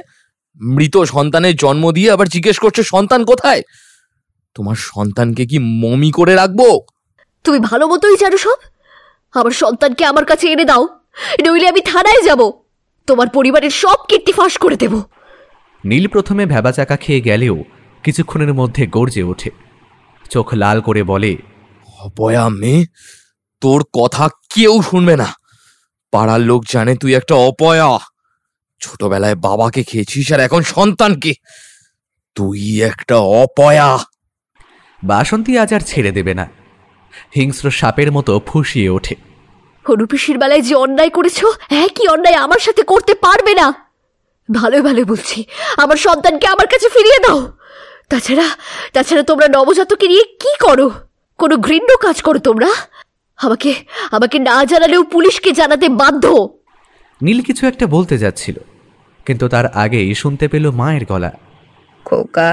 মৃত সন্তানের জন্ম দিয়ে আবার জিজ্ঞেস করছো সন্তান কোথায়? তোমার সন্তানকে কি মমি করে রাখবো? তুমি ভালো মতোই জানো সব। আমার সন্তানকে আমার কাছে এনে দাও, নইলে আমি থানায় যাব। তোমার পরিবারের সব কীর্তি ফাঁস করে দেব। নীল প্রথমে ভেবাচাকা খেয়ে গেলেও কিছুক্ষণের মধ্যে গর্জে ওঠে, চোখ লাল করে বলে, অপয়া মেয়ে, তোর কথা কেউ শুনবে না। পাড়ার লোক জানে তুই একটা অপয়া। ছোটবেলায় বাবাকে খেয়েছিস আর এখন সন্তানকে। তুই একটা অপয়া। বাসন্তী আজ আর ছেড়ে দেবে না। হিংস্র সাপের মতো ফুঁসিয়ে ওঠে, অনুপিসির বেলায় যে অন্যায় করেছ, একই অন্যায় আমার সাথে করতে পারবে না। ভালো ভালো বলছি, আমার সন্তানকে আমার কাছে ফিরিয়ে দাও। তাছাড়া তোমরা নবজাতকে নিয়ে কি করো? কোনো ঘৃণ্য কাজ করো তোমরা? আমাকে না জানালেও পুলিশকে জানাতে বাধ্য। নীল কিছু একটা বলতে যাচ্ছিল, কিন্তু তার আগেই শুনতে পেল মায়ের গলা। খোকা,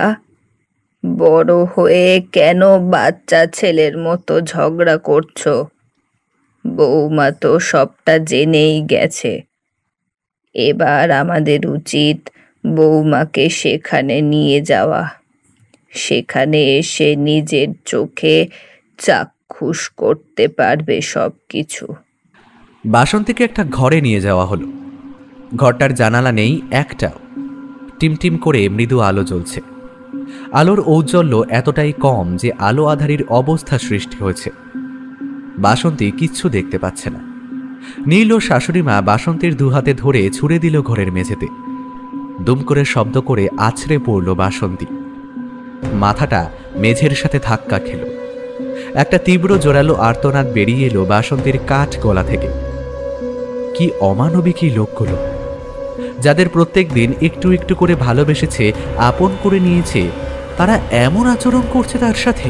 বড় হয়ে কেন বাচ্চা ছেলের মতো ঝগড়া করছো? বৌমা তো সবটা জেনেই গেছে। এবার আমাদের উচিত বৌমাকে সেখানে নিয়ে যাওয়া, সেখানে এসে নিজের চোখে চাক্ষুষ করতে পারবে সব কিছু। বাসন্তীকে একটা ঘরে নিয়ে যাওয়া হলো। ঘরটার জানালা নেই একটাও। টিমটিম করে মৃদু আলো জ্বলছে। আলোর ঔজ্জ্বল্য এতটাই কম যে আলো আধারির অবস্থা সৃষ্টি হয়েছে। বাসন্তী কিচ্ছু দেখতে পাচ্ছে না। নীল ও শাশুড়িমা বাসন্তীর দুহাতে ধরে ছুঁড়ে দিল ঘরের মেঝেতে। দুম করে শব্দ করে আছড়ে পড়ল বাসন্তী। মাথাটা মেঝের সাথে ধাক্কা খেল। একটা তীব্র জোরালো আর্তনাদ বেরিয়ে এলো বাসন্তীর কাঠ গলা থেকে। কি অমানবিক এই লোকগুলো, যাদের প্রত্যেক দিন একটু একটু করে ভালোবেসেছে, আপন করে নিয়েছে, তারা এমন আচরণ করছে তার সাথে।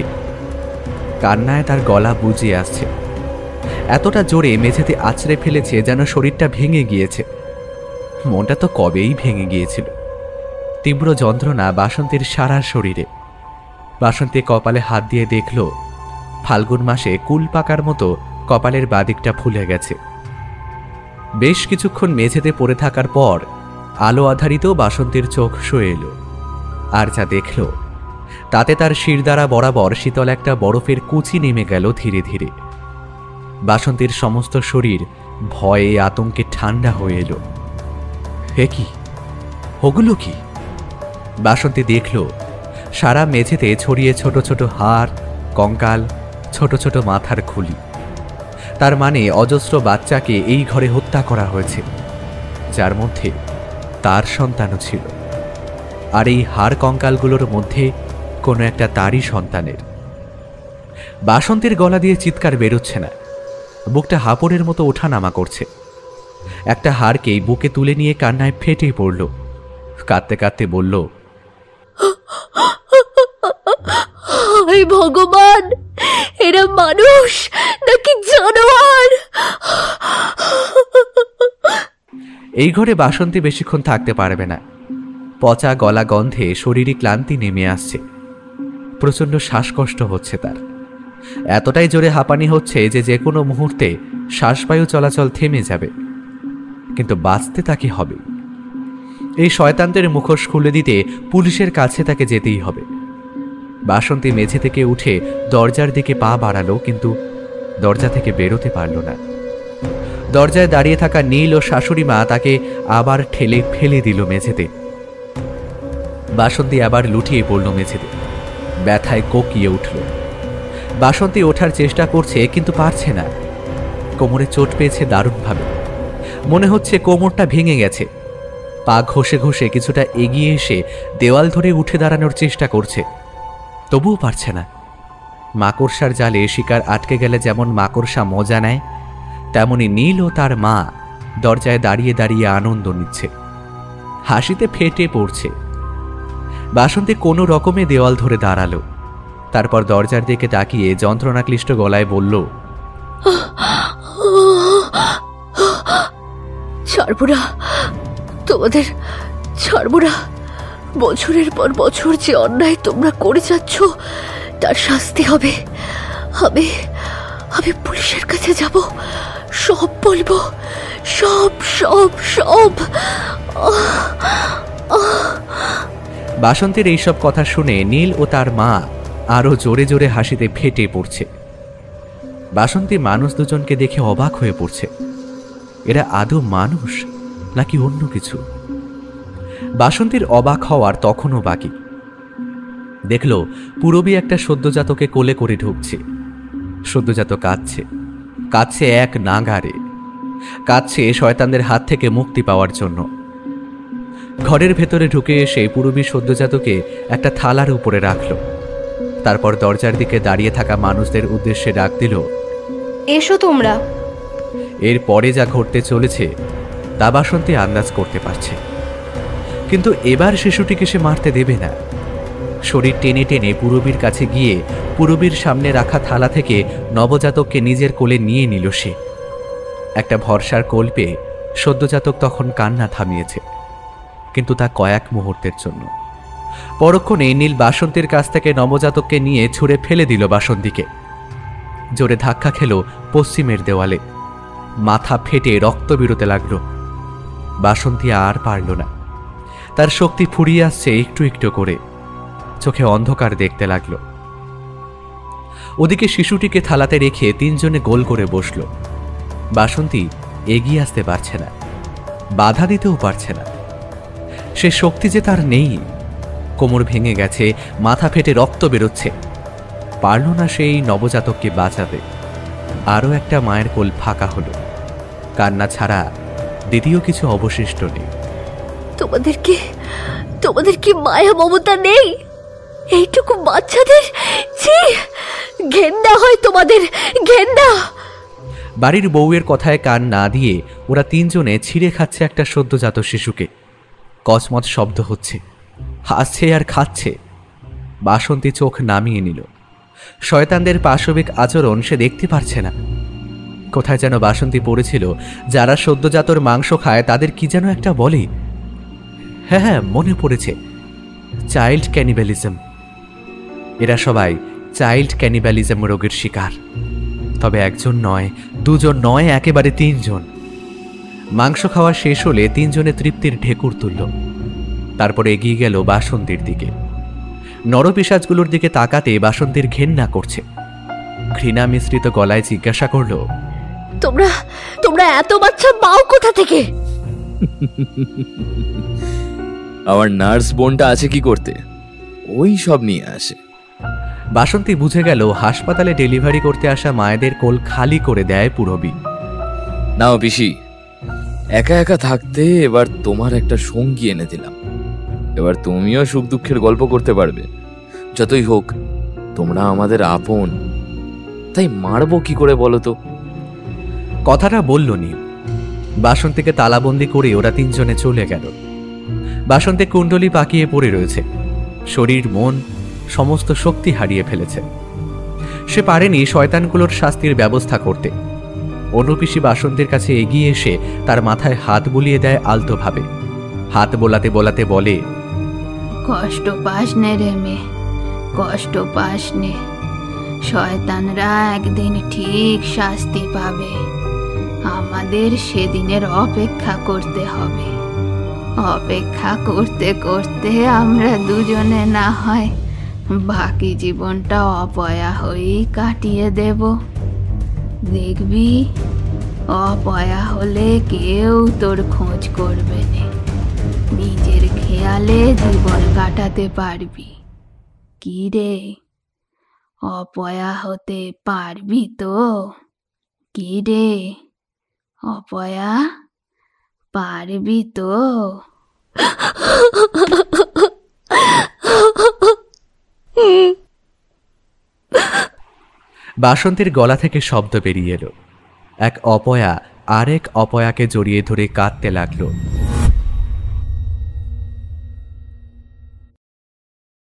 কান্নায় তার গলা বুজিয়ে আসছে। এতটা জোরে মেঝেতে আছড়ে ফেলেছে যেন শরীরটা ভেঙে গিয়েছে। মনটা তো কবেই ভেঙে গিয়েছিল। তীব্র যন্ত্রণা বাসন্তীর সারা শরীরে। বাসন্তী কপালে হাত দিয়ে দেখল ফাল্গুন মাসে কুল পাকার মতো কপালের বাদিকটা ফুলে গেছে। বেশ কিছুক্ষণ মেঝেতে পড়ে থাকার পর আলো আধারিত বাসন্তীর চোখ শুয়ে এলো, আর যা দেখল তাতে তার শিরদাঁড়া বরাবর শীতল একটা বরফের কুচি নেমে গেল ধীরে ধীরে। বাসন্তীর সমস্ত শরীর ভয়ে আতঙ্কে ঠান্ডা হয়ে এলো। হে কি, ওগুলো কি? বাসন্তী দেখল সারা মেঝেতে ছড়িয়ে ছোট ছোট হাড়, কঙ্কাল, ছোট ছোট মাথার খুলি। তার মানে অজস্র বাচ্চাকে এই ঘরে হত্যা করা হয়েছে, যার মধ্যে তার সন্তানও ছিল। আর এই হাড় কঙ্কালগুলোর মধ্যে কোনো একটা তারই সন্তানের। বাসন্তীর গলা দিয়ে চিৎকার বেরোচ্ছে না, বুকটা হাঁপড়ের মতো ওঠানামা করছে। একটা হাড়কেই বুকে তুলে নিয়ে কান্নায় ফেটে পড়ল, কাঁদতে কাঁদতে বলল, হায় ভগবান, এরা মানুষ নাকি জানোয়ার? এই ঘরে বাসন্তী বেশিক্ষণ থাকতে পারবে না। পচা গলা গন্ধে শরীরে ক্লান্তি নেমে আসছে, প্রচণ্ড শ্বাসকষ্ট হচ্ছে তার। এতটাই জোরে হাঁপানি হচ্ছে যে কোনো মুহূর্তে শ্বাসবায়ু চলাচল থেমে যাবে। কিন্তু বাঁচতে তাকে হবে। এই শয়তানদের মুখোশ খুলে দিতে পুলিশের কাছে তাকে যেতেই হবে। বাসন্তী মেঝে থেকে উঠে দরজার দিকে পা বাড়ালো, কিন্তু দরজা থেকে বেরোতে পারল না। দরজায় দাঁড়িয়ে থাকা নীল ও শাশুড়ি মা তাকে আবার ঠেলে ফেলে দিল মেঝেতে। বাসন্তী আবার লুটিয়ে পড়ল মেঝেতে, ব্যথায় কোকিয়ে উঠল। বাসন্তী ওঠার চেষ্টা করছে, কিন্তু পারছে না। কোমরে চোট পেয়েছে দারুণভাবে, মনে হচ্ছে কোমরটা ভেঙে গেছে। পা ঘষে ঘষে কিছুটা এগিয়ে এসে দেওয়াল ধরে উঠে দাঁড়ানোর চেষ্টা করছে, তবুও পারছে না। মাকড়সার জালে শিকার আটকে গেলে যেমন মাকড়সা মজা নেয়, তেমনি নীল ও তার মা দরজায় দাঁড়িয়ে দাঁড়িয়ে আনন্দ নিচ্ছে, হাসিতে ফেটে পড়ছে। বাসন্তী কোনো রকমে দেওয়াল ধরে দাঁড়ালো, তারপর দরজার দিকে তাকিয়ে যন্ত্রণাক্লিষ্ট গলায় বলল, ছাড়বো না, তোমাদের ছাড়বো না। বছরের পর বছর যে অন্যায় তোমরা করে যাচ্ছ তার শাস্তি হবে। আমি পুলিশের কাছে যাব, সব বলবো, সব সব সব। বাসন্তীর এইসব কথা শুনে নীল ও তার মা আরো জোরে জোরে হাসিতে ফেটে পড়ছে। বাসন্তী মানুষ দুজনকে দেখে অবাক হয়ে পড়ছে। এরা আদৌ মানুষ নাকি অন্য কিছু? বাসন্তীর অবাক হওয়ার তখনও বাকি। দেখল পূরবী একটা সদ্যজাতকে কোলে করে ঢুকছে। সদ্যজাত কাঁদছে, কাঁদছে এক নাগারে, কাঁদছে শয়তানদের হাত থেকে মুক্তি পাওয়ার জন্য। ঘরের ভেতরে ঢুকে এসে পূরবী সদ্যজাতকে একটা থালার উপরে রাখল, তারপর দরজার দিকে দাঁড়িয়ে থাকা মানুষদের উদ্দেশ্যে ডাক দিল, এসো তোমরা। এর পরে যা ঘটতে চলেছে তা বাসন্তী আন্দাজ করতে পারছে, কিন্তু এবার শিশুটিকে সে মারতে দেবে না। শরীর টেনে টেনে পূরবীর কাছে গিয়ে পূরবীর সামনে রাখা থালা থেকে নবজাতককে নিজের কোলে নিয়ে নিল সে। একটা ভরসার কোল পেয়ে সদ্যজাতক তখন কান্না থামিয়েছে, কিন্তু তা কয়েক মুহূর্তের জন্য। পরক্ষণে নীল বাসন্তীর কাছ থেকে নবজাতককে নিয়ে ছুঁড়ে ফেলে দিল বাসন্তীকে। জোরে ধাক্কা খেল পশ্চিমের দেওয়ালে, মাথা ফেটে রক্ত বেরোতে লাগল। বাসন্তী আর পারল না, তার শক্তি ফুরিয়ে আসছে একটু একটু করে, চোখে অন্ধকার দেখতে লাগল। ওদিকে শিশুটিকে থালাতে রেখে তিনজনে গোল করে বসল। বাসন্তী এগিয়ে আসতে পারছে না, বাধা দিতেও পারছে না। সে শক্তি যে তার নেই, কোমর ভেঙে গেছে, মাথা ফেটে রক্ত বেরোচ্ছে। পারল না সেই নবজাতককে বাঁচাতে। আরও একটা মায়ের কোল ফাঁকা হলো, কান্না ছাড়া দ্বিতীয় কিছু অবশিষ্ট নেই। তোমাদের কি মায়া মমতা নেই? এইটুকু বাচ্চাদের ঘেন্না হয় তোমাদের, ঘেন্না। বাড়ির বউয়ের কথায় কান না দিয়ে ওরা তিনজনে ছিঁড়ে খাচ্ছে একটা সদ্যজাত শিশুকে। কচমচ শব্দ হচ্ছে, হাসছে আর খাচ্ছে। বাসন্তী চোখ নামিয়ে নিল। শয়তানদের পাশবিক আচরণ সে দেখতে পারছে না। কোথায় যেন বাসন্তী পড়েছিল, যারা সদ্যজাতর মাংস খায় তাদের কি যেন একটা বলে। হ্যাঁ, মনে পড়েছে, চাইল্ড ক্যানিবালিজম। এরা সবাই চাইল্ড ক্যানিবালিজম রোগের শিকার। তবে একজন নয়, দুজন নয়, একেবারে 3 জন। মাংস খাওয়া শেষ হলে 3 জনে তৃপ্তির ঢেকুর তুলল। তারপরে এগিয়ে গেল বাসন্তীর দিকে। নরপিশাচগুলোর দিকে তাকাতে বাসন্তীর ঘেন্না করছে। ঘৃণা মিশ্রিত গলায় জিজ্ঞাসা করল, তোমরা তোমরা এত বাচ্চা পাও কোথা থেকে? আমার নার্স বোনটা আছে কি করতে, ওই সব নিয়ে আসে। বাসন্তী বুঝে গেল হাসপাতালে ডেলিভারি করতে আসা মায়েদের কোল খালি করে দেয় পুরবী। নাও পিসি, একা একা থাকতে এবার তোমার একটা সঙ্গী এনে দিলাম। এবার তুমিও সুখ দুঃখের গল্প করতে পারবে। যতই হোক তোমরা আমাদের আপন, তাই মারবো কি করে বলো তো? কথাটা বলল নি। বাসন্তীকে তালাবন্দি করে ওরা 3 জনে চলে গেল। বাসন্তী কুণ্ডলী পাকিয়ে পড়ে রয়েছে। শরীর মন সমস্ত শক্তি হারিয়ে ফেলেছে। সে পারেনি শয়তানগুলোর শাস্তির ব্যবস্থা করতে। অনুপিসি বাসন্তীর কাছে এগিয়ে এসে তার মাথায় হাত বুলিয়ে দেয় আলতোভাবে। হাত বোলাতে বোলাতে বলে, কষ্ট পাস নে রে মেয়ে, কষ্ট পাস নে। শয়তানরা একদিন ঠিক শাস্তি পাবে। আমাদের সেদিনের অপেক্ষা করতে হবে। অপেক্ষা করতে করতে আমরা দুজনে না হয় বাকি জীবনটা অপয়া হয়েই কাটিয়ে দেব। দেখবি, অপয়া হলে কেউ তোর খোঁজ করবে না। নিজের খেয়ালে জীবন কাটাতে পারবি। কি রে, অপয়া হতে পারবি তো? কি রে অপয়া, পারবি তো? বাসন্তীর গলা থেকে শব্দ বেরিয়ে এলো। এক অপয়া আরেক অপয়াকে জড়িয়ে ধরে কাঁদতে লাগলো।